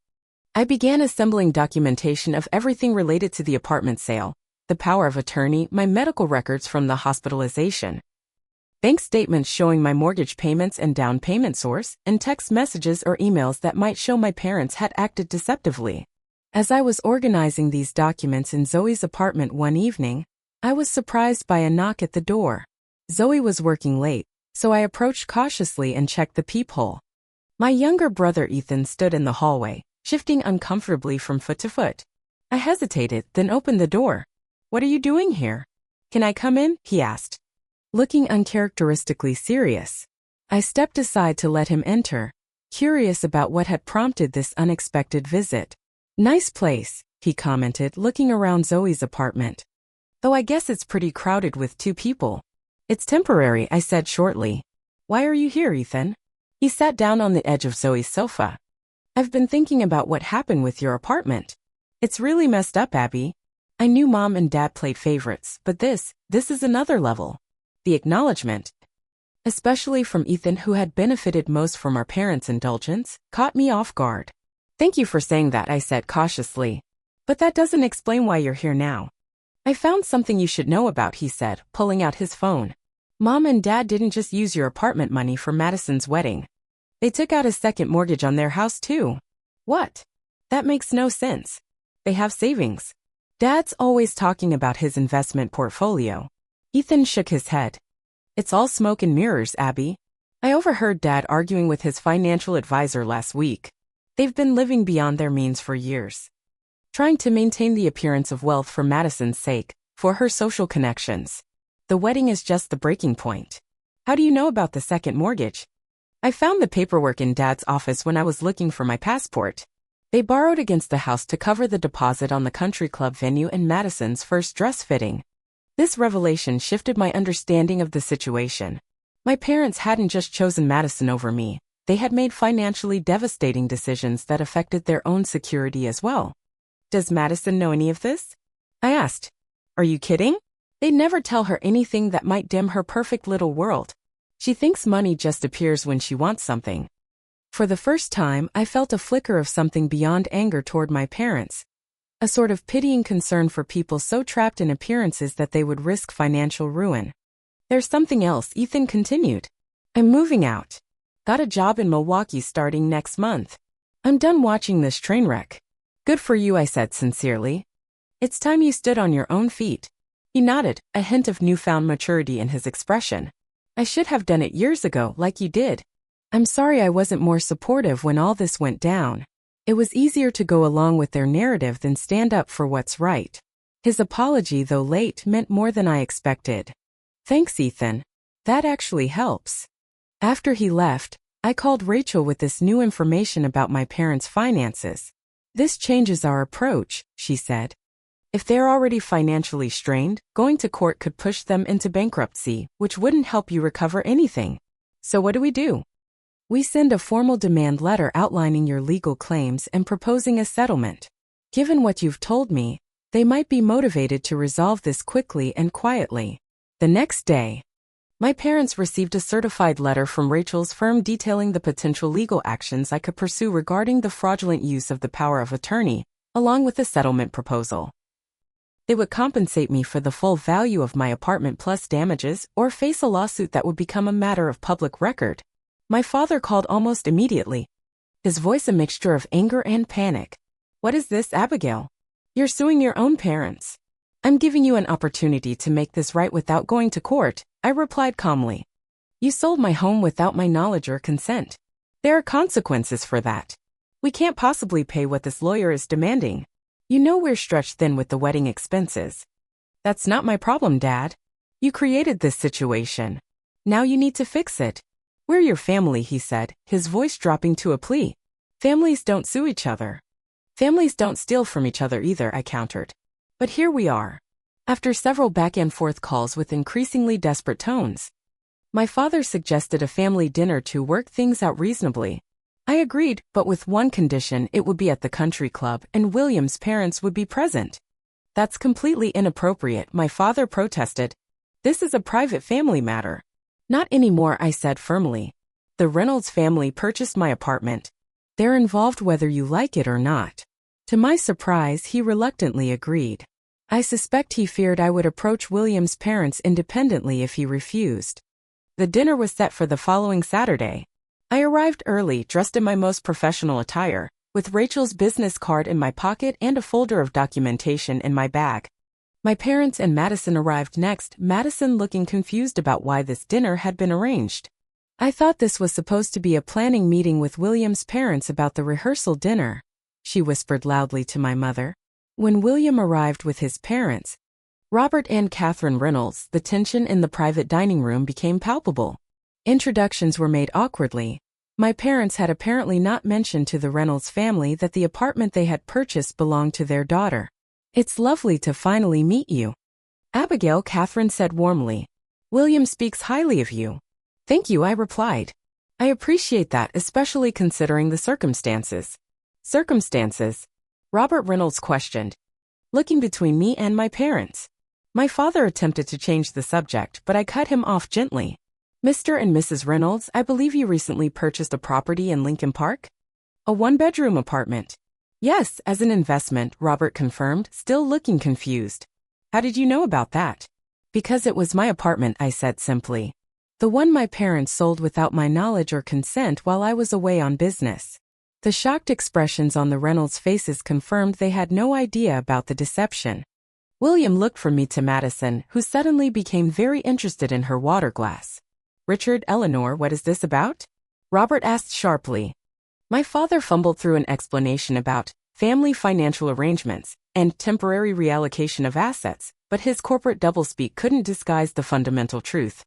I began assembling documentation of everything related to the apartment sale, the power of attorney, my medical records from the hospitalization, bank statements showing my mortgage payments and down payment source, and text messages or emails that might show my parents had acted deceptively. As I was organizing these documents in Zoe's apartment one evening, I was surprised by a knock at the door. Zoe was working late, so I approached cautiously and checked the peephole. My younger brother Ethan stood in the hallway, shifting uncomfortably from foot to foot. I hesitated, then opened the door. What are you doing here? Can I come in? He asked, looking uncharacteristically serious. I stepped aside to let him enter, curious about what had prompted this unexpected visit. Nice place, he commented, looking around Zoe's apartment. Though I guess it's pretty crowded with 2 people. It's temporary, I said shortly. Why are you here, Ethan? He sat down on the edge of Zoe's sofa. I've been thinking about what happened with your apartment. It's really messed up, Abby. I knew Mom and Dad played favorites, but this is another level. The acknowledgement, especially from Ethan, who had benefited most from our parents' indulgence, caught me off guard. Thank you for saying that, I said cautiously. But that doesn't explain why you're here now. I found something you should know about, he said, pulling out his phone. Mom and Dad didn't just use your apartment money for Madison's wedding. They took out a second mortgage on their house too. What? That makes no sense. They have savings. Dad's always talking about his investment portfolio. Ethan shook his head. It's all smoke and mirrors, Abby. I overheard Dad arguing with his financial advisor last week. They've been living beyond their means for years, trying to maintain the appearance of wealth for Madison's sake, for her social connections. The wedding is just the breaking point. How do you know about the second mortgage? I found the paperwork in Dad's office when I was looking for my passport. They borrowed against the house to cover the deposit on the country club venue and Madison's first dress fitting. This revelation shifted my understanding of the situation. My parents hadn't just chosen Madison over me. They had made financially devastating decisions that affected their own security as well. Does Madison know any of this? I asked. Are you kidding? They'd never tell her anything that might dim her perfect little world. She thinks money just appears when she wants something. For the first time, I felt a flicker of something beyond anger toward my parents. a sort of pitying concern for people so trapped in appearances that they would risk financial ruin. There's something else, Ethan continued. I'm moving out. Got a job in Milwaukee starting next month. I'm done watching this train wreck. Good for you, I said sincerely. It's time you stood on your own feet. He nodded, a hint of newfound maturity in his expression. I should have done it years ago, like you did. I'm sorry I wasn't more supportive when all this went down. It was easier to go along with their narrative than stand up for what's right. His apology, though late, meant more than I expected. Thanks, Ethan. That actually helps. After he left, I called Rachel with this new information about my parents' finances. This changes our approach, she said. If they're already financially strained, going to court could push them into bankruptcy, which wouldn't help you recover anything. So what do? We send a formal demand letter outlining your legal claims and proposing a settlement. Given what you've told me, they might be motivated to resolve this quickly and quietly. The next day, my parents received a certified letter from Rachel's firm detailing the potential legal actions I could pursue regarding the fraudulent use of the power of attorney, along with a settlement proposal. They would compensate me for the full value of my apartment plus damages or face a lawsuit that would become a matter of public record. My father called almost immediately, his voice a mixture of anger and panic. What is this, Abigail? You're suing your own parents. I'm giving you an opportunity to make this right without going to court, I replied calmly. You sold my home without my knowledge or consent. There are consequences for that. We can't possibly pay what this lawyer is demanding. You know we're stretched thin with the wedding expenses. That's not my problem, Dad. You created this situation. Now you need to fix it. We're your family, he said, his voice dropping to a plea. Families don't sue each other. Families don't steal from each other either, I countered. But here we are. After several back-and-forth calls with increasingly desperate tones, my father suggested a family dinner to work things out reasonably. I agreed, but with one condition: it would be at the country club and William's parents would be present. That's completely inappropriate, my father protested. This is a private family matter. Not anymore, I said firmly. The Reynolds family purchased my apartment. They're involved whether you like it or not. To my surprise, he reluctantly agreed. I suspect he feared I would approach William's parents independently if he refused. The dinner was set for the following Saturday. I arrived early, dressed in my most professional attire, with Rachel's business card in my pocket and a folder of documentation in my bag. My parents and Madison arrived next, Madison looking confused about why this dinner had been arranged. I thought this was supposed to be a planning meeting with William's parents about the rehearsal dinner, she whispered loudly to my mother. When William arrived with his parents, Robert and Catherine Reynolds, the tension in the private dining room became palpable. Introductions were made awkwardly. My parents had apparently not mentioned to the Reynolds family that the apartment they had purchased belonged to their daughter. It's lovely to finally meet you, Abigail, Catherine said warmly. William speaks highly of you. Thank you, I replied. I appreciate that, especially considering the circumstances. Circumstances? Robert Reynolds questioned, looking between me and my parents. My father attempted to change the subject, but I cut him off gently. Mr. and Mrs. Reynolds, I believe you recently purchased a property in Lincoln Park? A one-bedroom apartment. Yes, as an investment, Robert confirmed, still looking confused. How did you know about that? Because it was my apartment, I said simply. The one my parents sold without my knowledge or consent while I was away on business. The shocked expressions on the Reynolds' faces confirmed they had no idea about the deception. William looked from me to Madison, who suddenly became very interested in her water glass. Richard, Eleanor, what is this about? Robert asked sharply. My father fumbled through an explanation about family financial arrangements and temporary reallocation of assets, but his corporate doublespeak couldn't disguise the fundamental truth.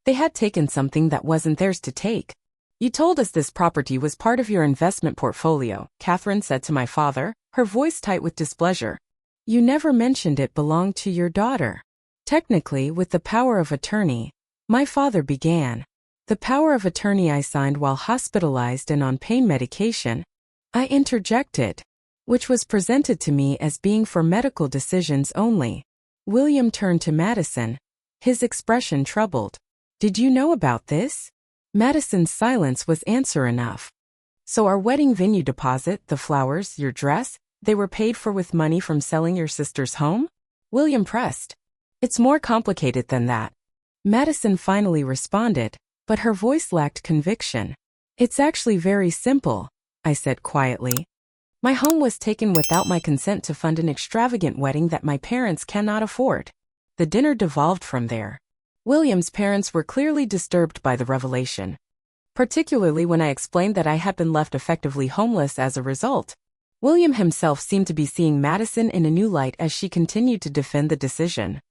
They had taken something that wasn't theirs to take. You told us this property was part of your investment portfolio, Catherine said to my father, her voice tight with displeasure. You never mentioned it belonged to your daughter. Technically, with the power of attorney, my father began. The power of attorney I signed while hospitalized and on pain medication, I interjected, which was presented to me as being for medical decisions only. William turned to Madison, his expression troubled. Did you know about this? Madison's silence was answer enough. So our wedding venue deposit, the flowers, your dress, They were paid for with money from selling your sister's home? William pressed. It's more complicated than that. Madison finally responded, but her voice lacked conviction. It's actually very simple, I said quietly. My home was taken without my consent to fund an extravagant wedding that my parents cannot afford. The dinner devolved from there. William's parents were clearly disturbed by the revelation, particularly when I explained that I had been left effectively homeless as a result. William himself seemed to be seeing Madison in a new light as she continued to defend the decision.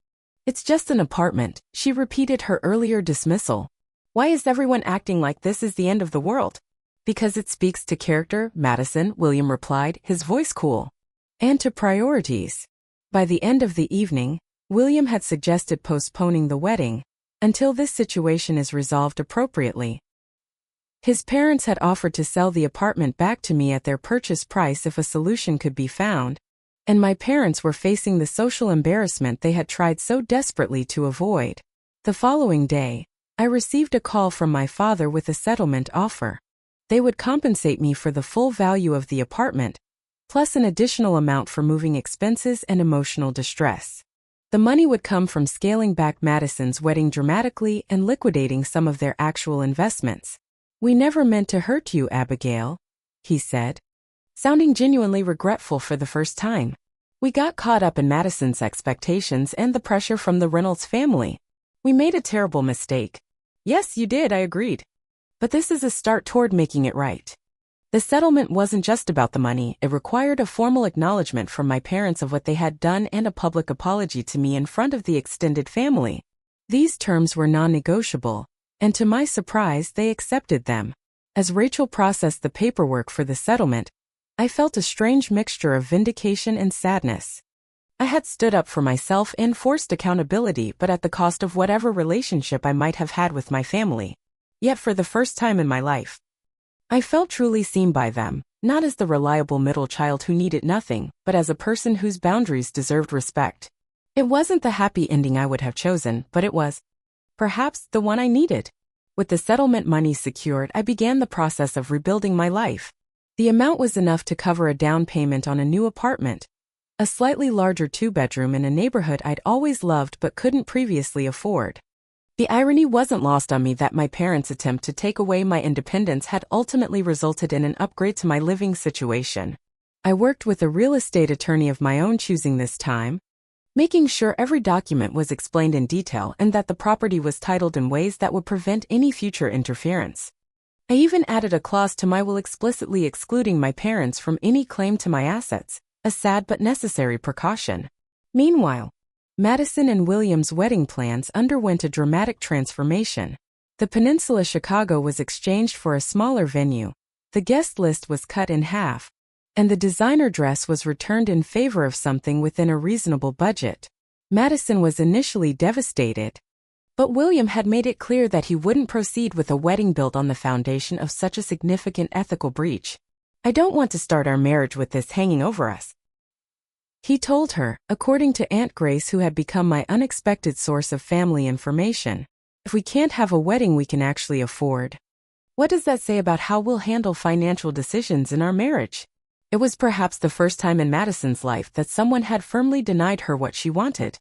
It's just an apartment, she repeated her earlier dismissal. Why is everyone acting like this is the end of the world? Because it speaks to character, Madison, William replied, his voice cool. And to priorities. By the end of the evening, William had suggested postponing the wedding until this situation is resolved appropriately. His parents had offered to sell the apartment back to me at their purchase price if a solution could be found, and my parents were facing the social embarrassment they had tried so desperately to avoid. The following day, I received a call from my father with a settlement offer. They would compensate me for the full value of the apartment, plus an additional amount for moving expenses and emotional distress. The money would come from scaling back Madison's wedding dramatically and liquidating some of their actual investments. We never meant to hurt you, Abigail, he said, sounding genuinely regretful for the first time. We got caught up in Madison's expectations and the pressure from the Reynolds family. We made a terrible mistake. Yes, you did, I agreed. But this is a start toward making it right. The settlement wasn't just about the money, it required a formal acknowledgement from my parents of what they had done and a public apology to me in front of the extended family. These terms were non-negotiable, and to my surprise they accepted them. As Rachel processed the paperwork for the settlement, I felt a strange mixture of vindication and sadness. I had stood up for myself and forced accountability, but at the cost of whatever relationship I might have had with my family. Yet for the first time in my life, I felt truly seen by them, not as the reliable middle child who needed nothing, but as a person whose boundaries deserved respect. It wasn't the happy ending I would have chosen, but it was, perhaps, the one I needed. With the settlement money secured, I began the process of rebuilding my life. The amount was enough to cover a down payment on a new apartment, a slightly larger two-bedroom in a neighborhood I'd always loved but couldn't previously afford. The irony wasn't lost on me that my parents' attempt to take away my independence had ultimately resulted in an upgrade to my living situation. I worked with a real estate attorney of my own choosing this time, making sure every document was explained in detail and that the property was titled in ways that would prevent any future interference. I even added a clause to my will explicitly excluding my parents from any claim to my assets, a sad but necessary precaution. Meanwhile, Madison and William's wedding plans underwent a dramatic transformation. The Peninsula Chicago was exchanged for a smaller venue, the guest list was cut in half, and the designer dress was returned in favor of something within a reasonable budget. Madison was initially devastated, but William had made it clear that he wouldn't proceed with a wedding built on the foundation of such a significant ethical breach. I don't want to start our marriage with this hanging over us, he told her, according to Aunt Grace, who had become my unexpected source of family information. If we can't have a wedding we can actually afford, what does that say about how we'll handle financial decisions in our marriage? It was perhaps the first time in Madison's life that someone had firmly denied her what she wanted.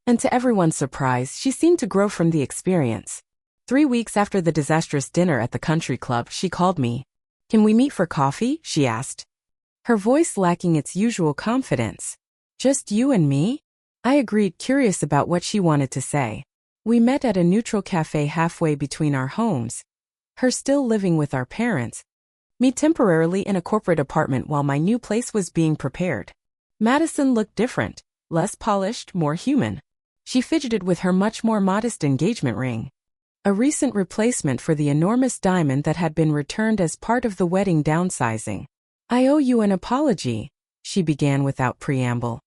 And to everyone's surprise, she seemed to grow from the experience. 3 weeks after the disastrous dinner at the country club, she called me. Can we meet for coffee? She asked, her voice lacking its usual confidence. Just you and me? I agreed, curious about what she wanted to say. We met at a neutral cafe halfway between our homes, her still living with our parents, me temporarily in a corporate apartment while my new place was being prepared. Madison looked different, less polished, more human. She fidgeted with her much more modest engagement ring, a recent replacement for the enormous diamond that had been returned as part of the wedding downsizing. I owe you an apology, she began without preamble.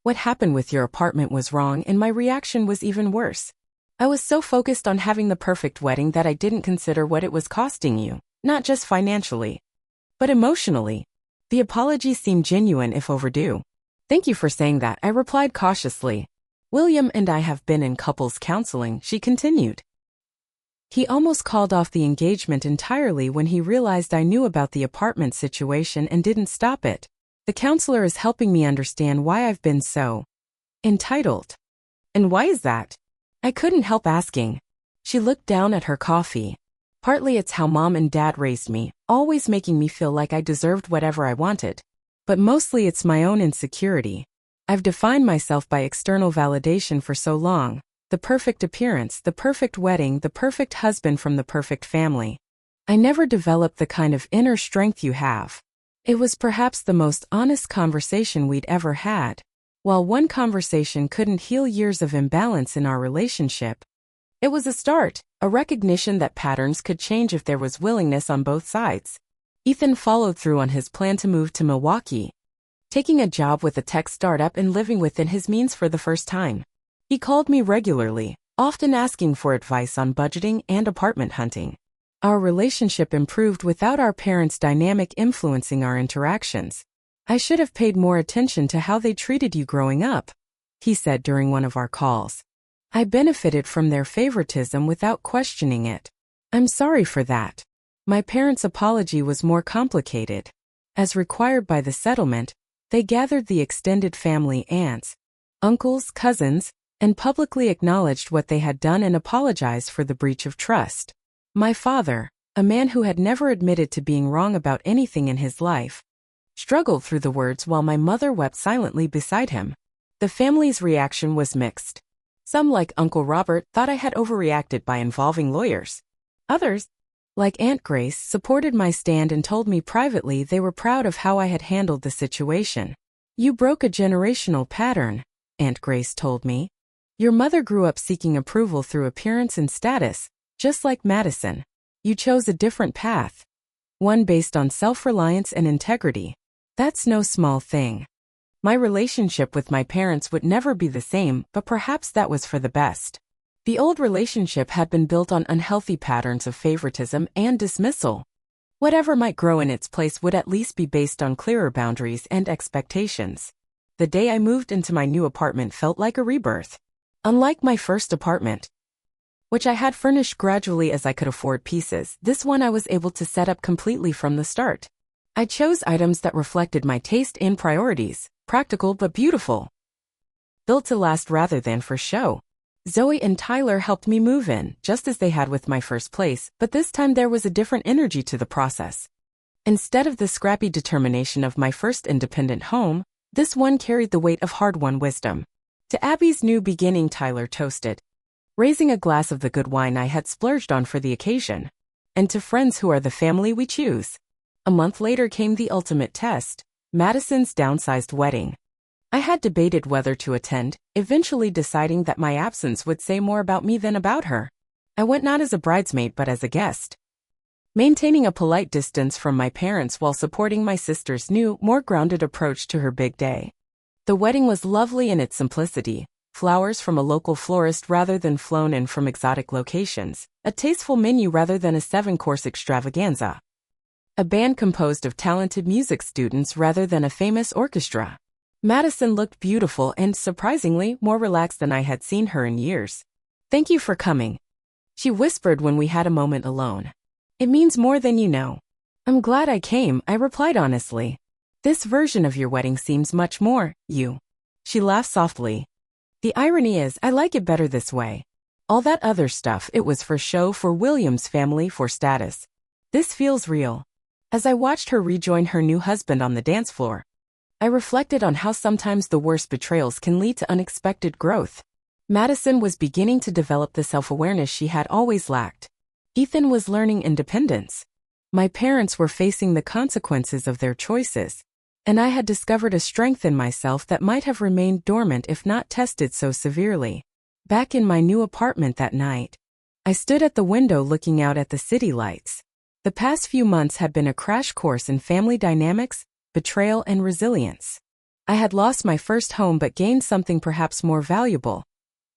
What happened with your apartment was wrong and my reaction was even worse. I was so focused on having the perfect wedding that I didn't consider what it was costing you, not just financially, but emotionally. The apology seemed genuine if overdue. Thank you for saying that, I replied cautiously. William and I have been in couples counseling, she continued. He almost called off the engagement entirely when he realized I knew about the apartment situation and didn't stop it. The counselor is helping me understand why I've been so entitled. And why is that? I couldn't help asking. She looked down at her coffee. Partly it's how mom and dad raised me, always making me feel like I deserved whatever I wanted. But mostly it's my own insecurity. I've defined myself by external validation for so long. The perfect appearance, the perfect wedding, the perfect husband from the perfect family. I never developed the kind of inner strength you have. It was perhaps the most honest conversation we'd ever had. While one conversation couldn't heal years of imbalance in our relationship, it was a start, a recognition that patterns could change if there was willingness on both sides. Ethan followed through on his plan to move to Milwaukee, taking a job with a tech startup and living within his means for the first time. He called me regularly, often asking for advice on budgeting and apartment hunting. Our relationship improved without our parents' dynamic influencing our interactions. I should have paid more attention to how they treated you growing up, he said during one of our calls. I benefited from their favoritism without questioning it. I'm sorry for that. My parents' apology was more complicated. As required by the settlement, they gathered the extended family, aunts, uncles, cousins, and publicly acknowledged what they had done and apologized for the breach of trust. My father, a man who had never admitted to being wrong about anything in his life, struggled through the words while my mother wept silently beside him. The family's reaction was mixed. Some, like Uncle Robert, thought I had overreacted by involving lawyers. Others, like Aunt Grace, supported my stand and told me privately they were proud of how I had handled the situation. You broke a generational pattern, Aunt Grace told me. Your mother grew up seeking approval through appearance and status, just like Madison. You chose a different path, one based on self-reliance and integrity. That's no small thing. My relationship with my parents would never be the same, but perhaps that was for the best. The old relationship had been built on unhealthy patterns of favoritism and dismissal. Whatever might grow in its place would at least be based on clearer boundaries and expectations. The day I moved into my new apartment felt like a rebirth. Unlike my first apartment, which I had furnished gradually as I could afford pieces, this one I was able to set up completely from the start. I chose items that reflected my taste and priorities, practical but beautiful. Built to last rather than for show. Zoe and Tyler helped me move in, just as they had with my first place, but this time there was a different energy to the process. Instead of the scrappy determination of my first independent home, this one carried the weight of hard-won wisdom. To Abby's new beginning, Tyler toasted, raising a glass of the good wine I had splurged on for the occasion. And to friends who are the family we choose. A month later came the ultimate test, Madison's downsized wedding. I had debated whether to attend, eventually deciding that my absence would say more about me than about her. I went not as a bridesmaid but as a guest, maintaining a polite distance from my parents while supporting my sister's new, more grounded approach to her big day. The wedding was lovely in its simplicity, flowers from a local florist rather than flown in from exotic locations, a tasteful menu rather than a 7-course extravaganza, a band composed of talented music students rather than a famous orchestra. Madison looked beautiful and, surprisingly, more relaxed than I had seen her in years. Thank you for coming, she whispered when we had a moment alone. It means more than you know. I'm glad I came, I replied honestly. This version of your wedding seems much more you. She laughed softly. The irony is, I like it better this way. All that other stuff, it was for show, for William's family, for status. This feels real. As I watched her rejoin her new husband on the dance floor, I reflected on how sometimes the worst betrayals can lead to unexpected growth. Madison was beginning to develop the self-awareness she had always lacked. Ethan was learning independence. My parents were facing the consequences of their choices, and I had discovered a strength in myself that might have remained dormant if not tested so severely. Back in my new apartment that night, I stood at the window looking out at the city lights. The past few months had been a crash course in family dynamics, betrayal, and resilience. I had lost my first home but gained something perhaps more valuable,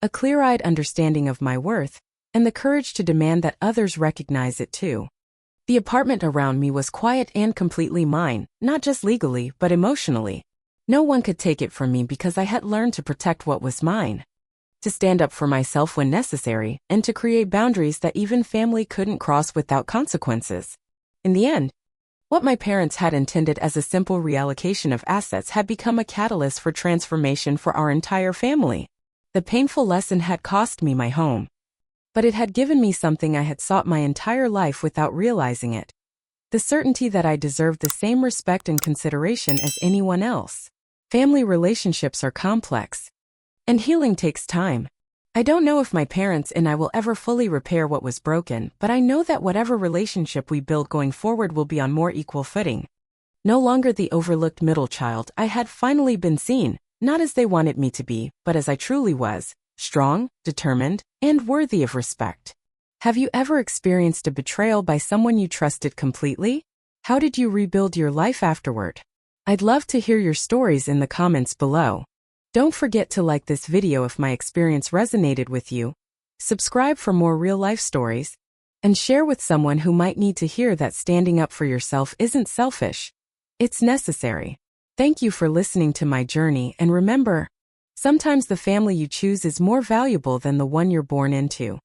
a clear-eyed understanding of my worth, and the courage to demand that others recognize it too. The apartment around me was quiet and completely mine, not just legally but emotionally. No one could take it from me because I had learned to protect what was mine, to stand up for myself when necessary, and to create boundaries that even family couldn't cross without consequences. In the end, What my parents had intended as a simple reallocation of assets had become a catalyst for transformation for our entire family. The painful lesson had cost me my home, but it had given me something I had sought my entire life without realizing it: the certainty that I deserved the same respect and consideration as anyone else. Family relationships are complex, and healing takes time. I don't know if my parents and I will ever fully repair what was broken, but I know that whatever relationship we build going forward will be on more equal footing. No longer the overlooked middle child, I had finally been seen, not as they wanted me to be, but as I truly was: strong, determined, and worthy of respect. Have you ever experienced a betrayal by someone you trusted completely? How did you rebuild your life afterward? I'd love to hear your stories in the comments below. Don't forget to like this video if my experience resonated with you, subscribe for more real-life stories, and share with someone who might need to hear that standing up for yourself isn't selfish. It's necessary. Thank you for listening to my journey, and remember, sometimes the family you choose is more valuable than the one you're born into.